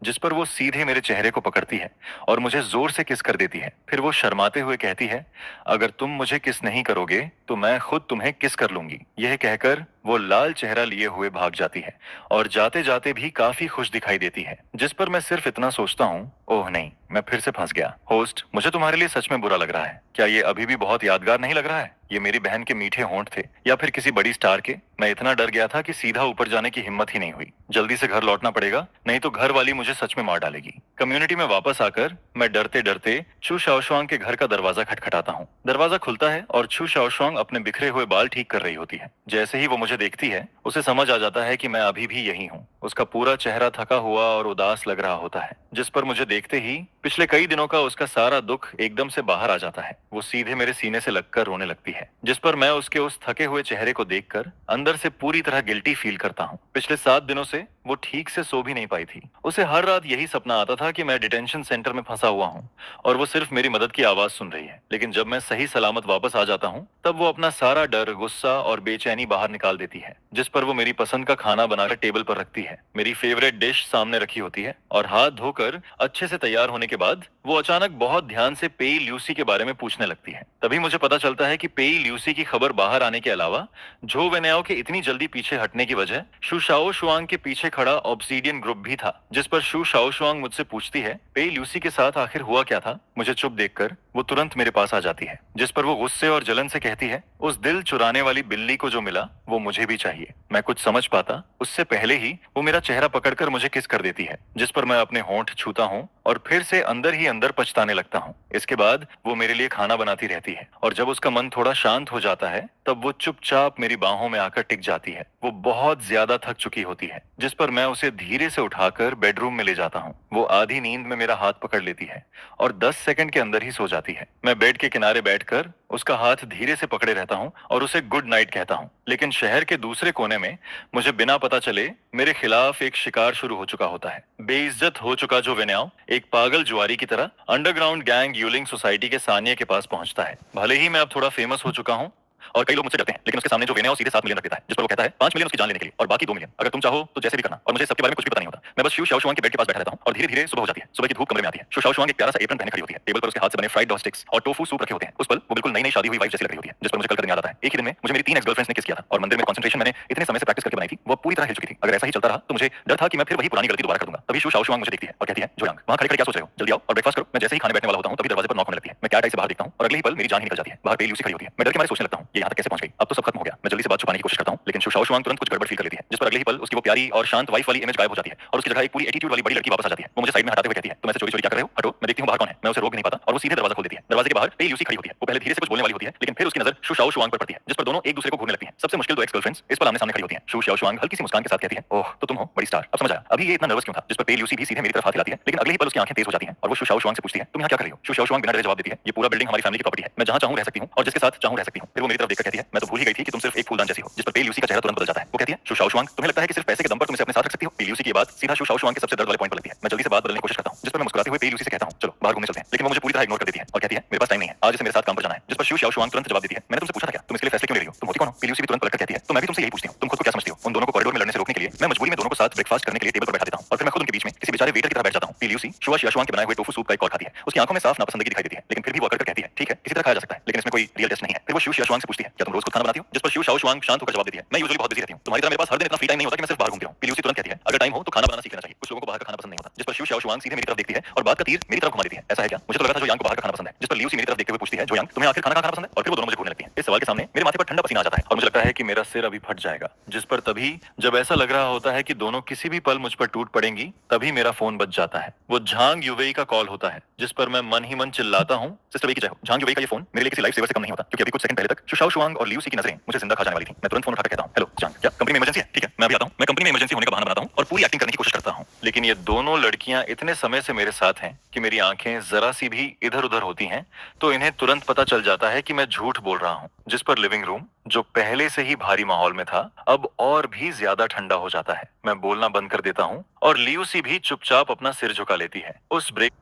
जिस पर वो सीधे मेरे चेहरे को पकड़ती है और मुझे जोर से किस कर देती है। फिर वो शर्माते हुए कहती है, अगर तुम मुझे किस नहीं करोगे तो मैं खुद तुम्हें किस कर लूंगी। यह कहकर वो लाल चेहरा लिए हुए भाग जाती है और जाते जाते भी काफी खुश दिखाई देती है, जिस पर मैं सिर्फ इतना सोचता हूँ, ओह नहीं, मैं फिर से फंस गया। होस्ट, मुझे तुम्हारे लिए सच में बुरा लग रहा है। क्या ये अभी भी बहुत यादगार नहीं लग रहा है? ये मेरी बहन के मीठे होंठ थे या फिर किसी बड़ी स्टार के? मैं इतना डर गया था कि सीधा ऊपर जाने की हिम्मत ही नहीं हुई। जल्दी से घर लौटना पड़ेगा, नहीं तो घर वाली मुझे सच में मार डालेगी। कम्युनिटी में वापस आकर मैं डरते डरते छू शाओशुआंग के घर का दरवाजा खटखटाता हूँ। दरवाजा खुलता है और छू शाओशुआंग अपने बिखरे हुए बाल ठीक कर रही होती है। जैसे ही वो मुझे देखती है, उसे समझ आ जाता है कि मैं अभी भी यही हूँ। उसका पूरा चेहरा थका हुआ और उदास लग रहा होता है, जिस पर मुझे देखते ही पिछले कई दिनों का उसका सारा दुख एकदम से बाहर आ जाता है। वो सीधे मेरे सीने से लगकर रोने लगती है, जिस पर मैं उसके उस थके हुए चेहरे को देखकर अंदर से पूरी तरह गिल्टी फील करता हूँ। पिछले 7 दिनों से वो ठीक से सो भी नहीं पाई थी। उसे हर रात यही सपना आता था कि मैं डिटेंशन सेंटर में फंसा हुआ हूँ और वो सिर्फ मेरी मदद की आवाज सुन रही है। लेकिन जब मैं सही सलामत वापस आ जाता हूँ, तब वो अपना सारा डर, गुस्सा और बेचैनी बाहर निकाल देती है, जिस पर वो मेरी पसंद का खाना बनाकर टेबल पर रखती है। मेरी फेवरेट डिश सामने रखी होती है और हाथ धोकर अच्छे से तैयार होने के बाद वो अचानक बहुत ध्यान से पेई ल्यूसी के बारे में पूछने लगती है। तभी मुझे पता चलता है कि पेई ल्यूसी की खबर बाहर आने के अलावा झो वेनेओ के इतनी जल्दी पीछे हटने की वजह शू शाओ शुआंग के पीछे खड़ा ऑब्सीडियन ग्रुप भी था। जिस पर शू शाओ शुआंग मुझसे पूछती है, पेई ल्यूसी के साथ आखिर हुआ क्या था? मुझे चुप देखकर वो तुरंत मेरे पास आ जाती है, जिस पर वो गुस्से और जलन से कहती है, उस दिल चुराने वाली बिल्ली को जो मिला वो मुझे भी चाहिए। मैं कुछ समझ पाता उससे पहले ही वो मेरा चेहरा पकड़कर मुझे किस कर देती है, जिस पर मैं अपने होंठ छूता हूँ और फिर से अंदर ही अंदर पछताने लगता हूँ। इसके बाद वो मेरे लिए खाना बनाती रहती है और जब उसका मन थोड़ा शांत हो जाता है, तब वो चुपचाप मेरी बाहों में आकर टिक जाती है। वो बहुत ज्यादा थक चुकी होती है, जिस पर मैं उसे धीरे से उठाकर बेडरूम में ले जाता हूँ। वो आधी नींद में मेरा हाथ पकड़ लेती है और 10 सेकंड के अंदर ही सो जाती है। मैं बेड के किनारे बैठकर उसका हाथ धीरे से पकड़े रहता हूँ और उसे गुड नाइट कहता हूँ। लेकिन शहर के दूसरे कोने में मुझे बिना पता चले मेरे खिलाफ एक शिकार शुरू हो चुका होता है। बेइज्जत हो चुका जो वेन्याओ एक पागल जुआरी की तरह अंडरग्राउंड गैंग यूलिंग सोसाइटी के सानिया के पास पहुंचता है। भले ही मैं अब थोड़ा फेमस हो चुका हूँ और कई लोग मुझसे डरते हैं, लेकिन उसके सामने जो वेन्याओ सीधे 7 मिलियन रख देता है, जिस पर वो कहता है 5 मिलियन उसकी जान लेने के लिए और बाकी 2 मिलियन अगर तुम चाहो तो जैसे भी करना। और मुझे सबके बारे में कुछ भी पता नहीं होता। मैं बस शू शाओशुआंग के बेड के पास बैठा रहता हूँ और धीरे धीरे सुबह हो जाती है। सुबह की धूप कमरे में आती है। शू शाओशुआंग एक प्यारा सा एप्रन पहने खड़ी होती है। टेबल पर उसके हाथ से बने फ्राइड डॉग स्टिक्स और टोफू सूप रखे होते हैं। उस पल वो बिल्कुल नई नई शादी हुई वाइफ जैसी लग रही होती है, जिस पर मुझे कल का दिन याद आता है। एक ही दिन में मुझे मेरी 3 एक्स गर्लफ्रेंड्स ने किस किया था और मंदिर में कंसंट्रेशन मैंने इतने समय से प्रैक्टिस करके बनाई थी, वो पूरी तरह हिल चुकी थी। अगर ऐसा ही चलता रहा तो मुझे डर था कि मैं फिर वही पुरानी गलती दोबारा कर दूंगा। तभी शू शाओशुआंग मुझे देखती है और कहती है, जोयांग, वहां खड़े खड़े क्या सोच रहे हो? जल्दी आओ और ब्रेकफास्ट करो। मैं जैसे ही खाने बैठने वाला होता हूं, तभी दरवाजे पर नॉक होने लगती है। मैं कैट आई से बाहर देखता हूं और अगले ही पल मेरी जान ही निकल जाती है। बाहर पेई ल्यूसी खड़ी होती है। मैं डर के मारे सोचने लगता हूं, ये यहां तक कैसे पहुंच गई? अब तो सब खत्म हो गया। मैं जल्दी से बात छुपाने की कोशिश करता हूं, लेकिन शू शाओशुआंग तुरंत कुछ गड़बड़ फील कर लेती है, जिस पर अगले ही पल उसकी वो प्यारी और शांत वाइफ वाली इमेज गायब हो जाती है और उसकी जगह एक पूरी एटीट्यूड वाली बड़ी लड़की वापस आ जाती है। वो मुझे साइड में हटाते हुए कहती है, तुम ऐसे चोरी चोरी क्या कर रहे हो? हटो, मैं देखती हूं बाहर कौन है। मैं उसे रोक नहीं पाता और वो सीधे दरवाजा खोल देती है। दरवाजे के बाहर पेई ल्यूसी खड़ी होती है। वो पहले धीरे से कुछ बोलने वाली होती है, लेकिन फिर उसकी नजर शू शाओशुआंग पर पड़ती है, जिस पर दोनों एक दूसरे को घूरने लगती हैं। सबसे मुश्किल तो एक्स गर्लफ्रेंड्स इस पर आमने सामने खड़ी होती हैं। शू शाओशुआंग हल्की सी मुस्कान के साथ कहती है, ओह तो तुम हो बड़ी स्टार, अब समझ आया। अभी ये इतना नर्वस क्यों था? जिस पर पेई ल्यूसी भी सीधे मेरी तरफ हाथ हिलाती है, लेकिन अगले ही पल उसकी आंखें तेज हो जाती हैं और वो शू शाओशुआंग से पूछती है, तुम यहाँ क्या कर रही हो? शू शाओशुआंग बिना डरे जवाब देती है, ये पूरा बिल्डिंग हमारी फैमिली की प्रॉपर्टी है, मैं जहां चाहूं रह सकती हूं और जिसके साथ चाहूं रह सकती हूं। फिर वो मेरी तरफ देखकर कहती है, मैं तो भूल ही गई थी कि तुम सिर्फ एक फूलदान जैसी हो, जिस पर पेई ल्यूसी का चेहरा तुरंत बदल जाता है। वो कहती है, शू शाओशुआंग, तुम्हें लगता है कि सिर्फ पैसे के दम पर तुम इसे अपने साथ रख सकती हो? पेई ल्यूसी की बात सीधा शू शाओशुआंग के सबसे दर्द वाले पॉइंट पर लगती है। मैं जल्दी से बात बदलने की कोशिश करता हूं, जिस पर मैं मुस्कुराते हुए पेई ल्यूसी से कहता हूं, चलो बाहर घूमने चलते हैं, लेकिन वो मुझे पूरी तरह इग्नोर कर देती है और कहती है, मेरे पास टाइम नहीं है, आज से मेरे साथ काम पर जाना है। जिस पर शू शाओशुआंग तुरंत जवाब देती है, मैंने तुमसे पूछा था क्या? तुम इसके लिए फैसले क्यों ले रही हो? तुम होती कौन हो? पेई ल्यूसी भी तुरंत पलटकर कहती है, तो मैं भी तुमसे यही पूछती हूं, तुम खुद को क्या समझती हो? उन दोनों को कॉरिडोर में लड़ने से रोकने के लिए मैं मजबूरी में दोनों को साथ ब्रेकफास्ट करने के लिए टेबल पर बैठा देता हूं और फिर मैं खुद उनके बीच में किसी बेचारे वेटर की तरह बैठ जाता हूं। पेई ल्यूसी शू शाओशुआंग के बनाए हुए टोफू सूप का एक और खाती है। उसकी आंखों में साफ नापसंदगी दिखाई देती है, लेकिन फिर भी वो अकड़ कर कहती है, ठीक है, किसी तरह खाया जा सकता है, लेकिन इसमें कोई रियल टेस्ट नहीं है। फिर वो शू शाओशुआंग से पूछती है, क्या तुम रोज खुद खाना बनाती हो? जिस पर शू शाओशुआंग शांत होकर जवाब देती है, मैं यूजुअली बहुत बिजी रहती हूं, तुम्हारी तरह मेरे पास हर दिन इतना फ्री टाइम नहीं होता कि मैं सिर्फ बाहर घूमती रहूं। पेई ल्यूसी तुरंत कहती है, अगर टाइम हो तो खाना बनाना सीख लेना चाहिए, कुछ लोगों को बाहर का खाना पसंद नहीं होता। जिस पर शू शाओशुआंग सीधे मेरी तरफ देखती है और बात का तीर मेरी तरफ घुमा देती है, ऐसा है क्या? मुझे तो लगा था जो यांग को बाहर का खाना पसंद है। जिस पर ल्यूसी मेरी तरफ देखते हुए पूछती है, जो यांग, तुम्हें आखिर खाना खाना पसंद है? और फिर वो दोनों मुझे घूरने लगती हैं। इस सवाल के सामने मेरे माथे पर ठंडा पसीना आ जाता है और मुझे लगता है कि मेरा सिर अभी फट जाएगा। जिस पर तभी जब ऐसा लग रहा होता है कि दोनों किसी भी पल मुझ पर टूट पड़ेंगी, तभी मेरा फोन बज जाता है। वो झांग युवेई का कॉल होता है, जिस पर मैं मन ही मन चिल्लाता हूँ, सिस्टर वेई की जय हो। झांग युवेई का ये फोन मेरे लिए किसी लाइफ सेवर से कम नहीं होता, क्योंकि अभी कुछ सेकंड पहले तक शू शाओशुआंग और ल्यूसी की नजरें मुझे जिंदा खा जाने वाली थी। मैं तुरंत फोन उठाकर कहता हूँ, हेलो झांग, क्या कंपनी में इमरजेंसी है? ठीक है, मैं अभी आता हूँ। मैं कंपनी में इमरजेंसी होने का बहाना बनाता हूँ और पूरी एक्टिंग करने की कोशिश करता हूँ, लेकिन ये दोनों लड़कियां इतने समय से मेरे साथ हैं कि मेरी आंखें जरा सी भी इधर उधर होती हैं तो इन्हें तुरंत पता चल जाता है कि मैं झूठ बोल रहा हूँ। जिस पर लिविंग रूम, जो पहले से ही भारी माहौल में था, अब और भी ज्यादा ठंडा हो जाता है। मैं बोलना बंद कर देता हूँ और ल्यूसी भी चुपचाप अपना सिर झुका लेती है। उस break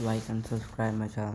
Like and subscribe my channel.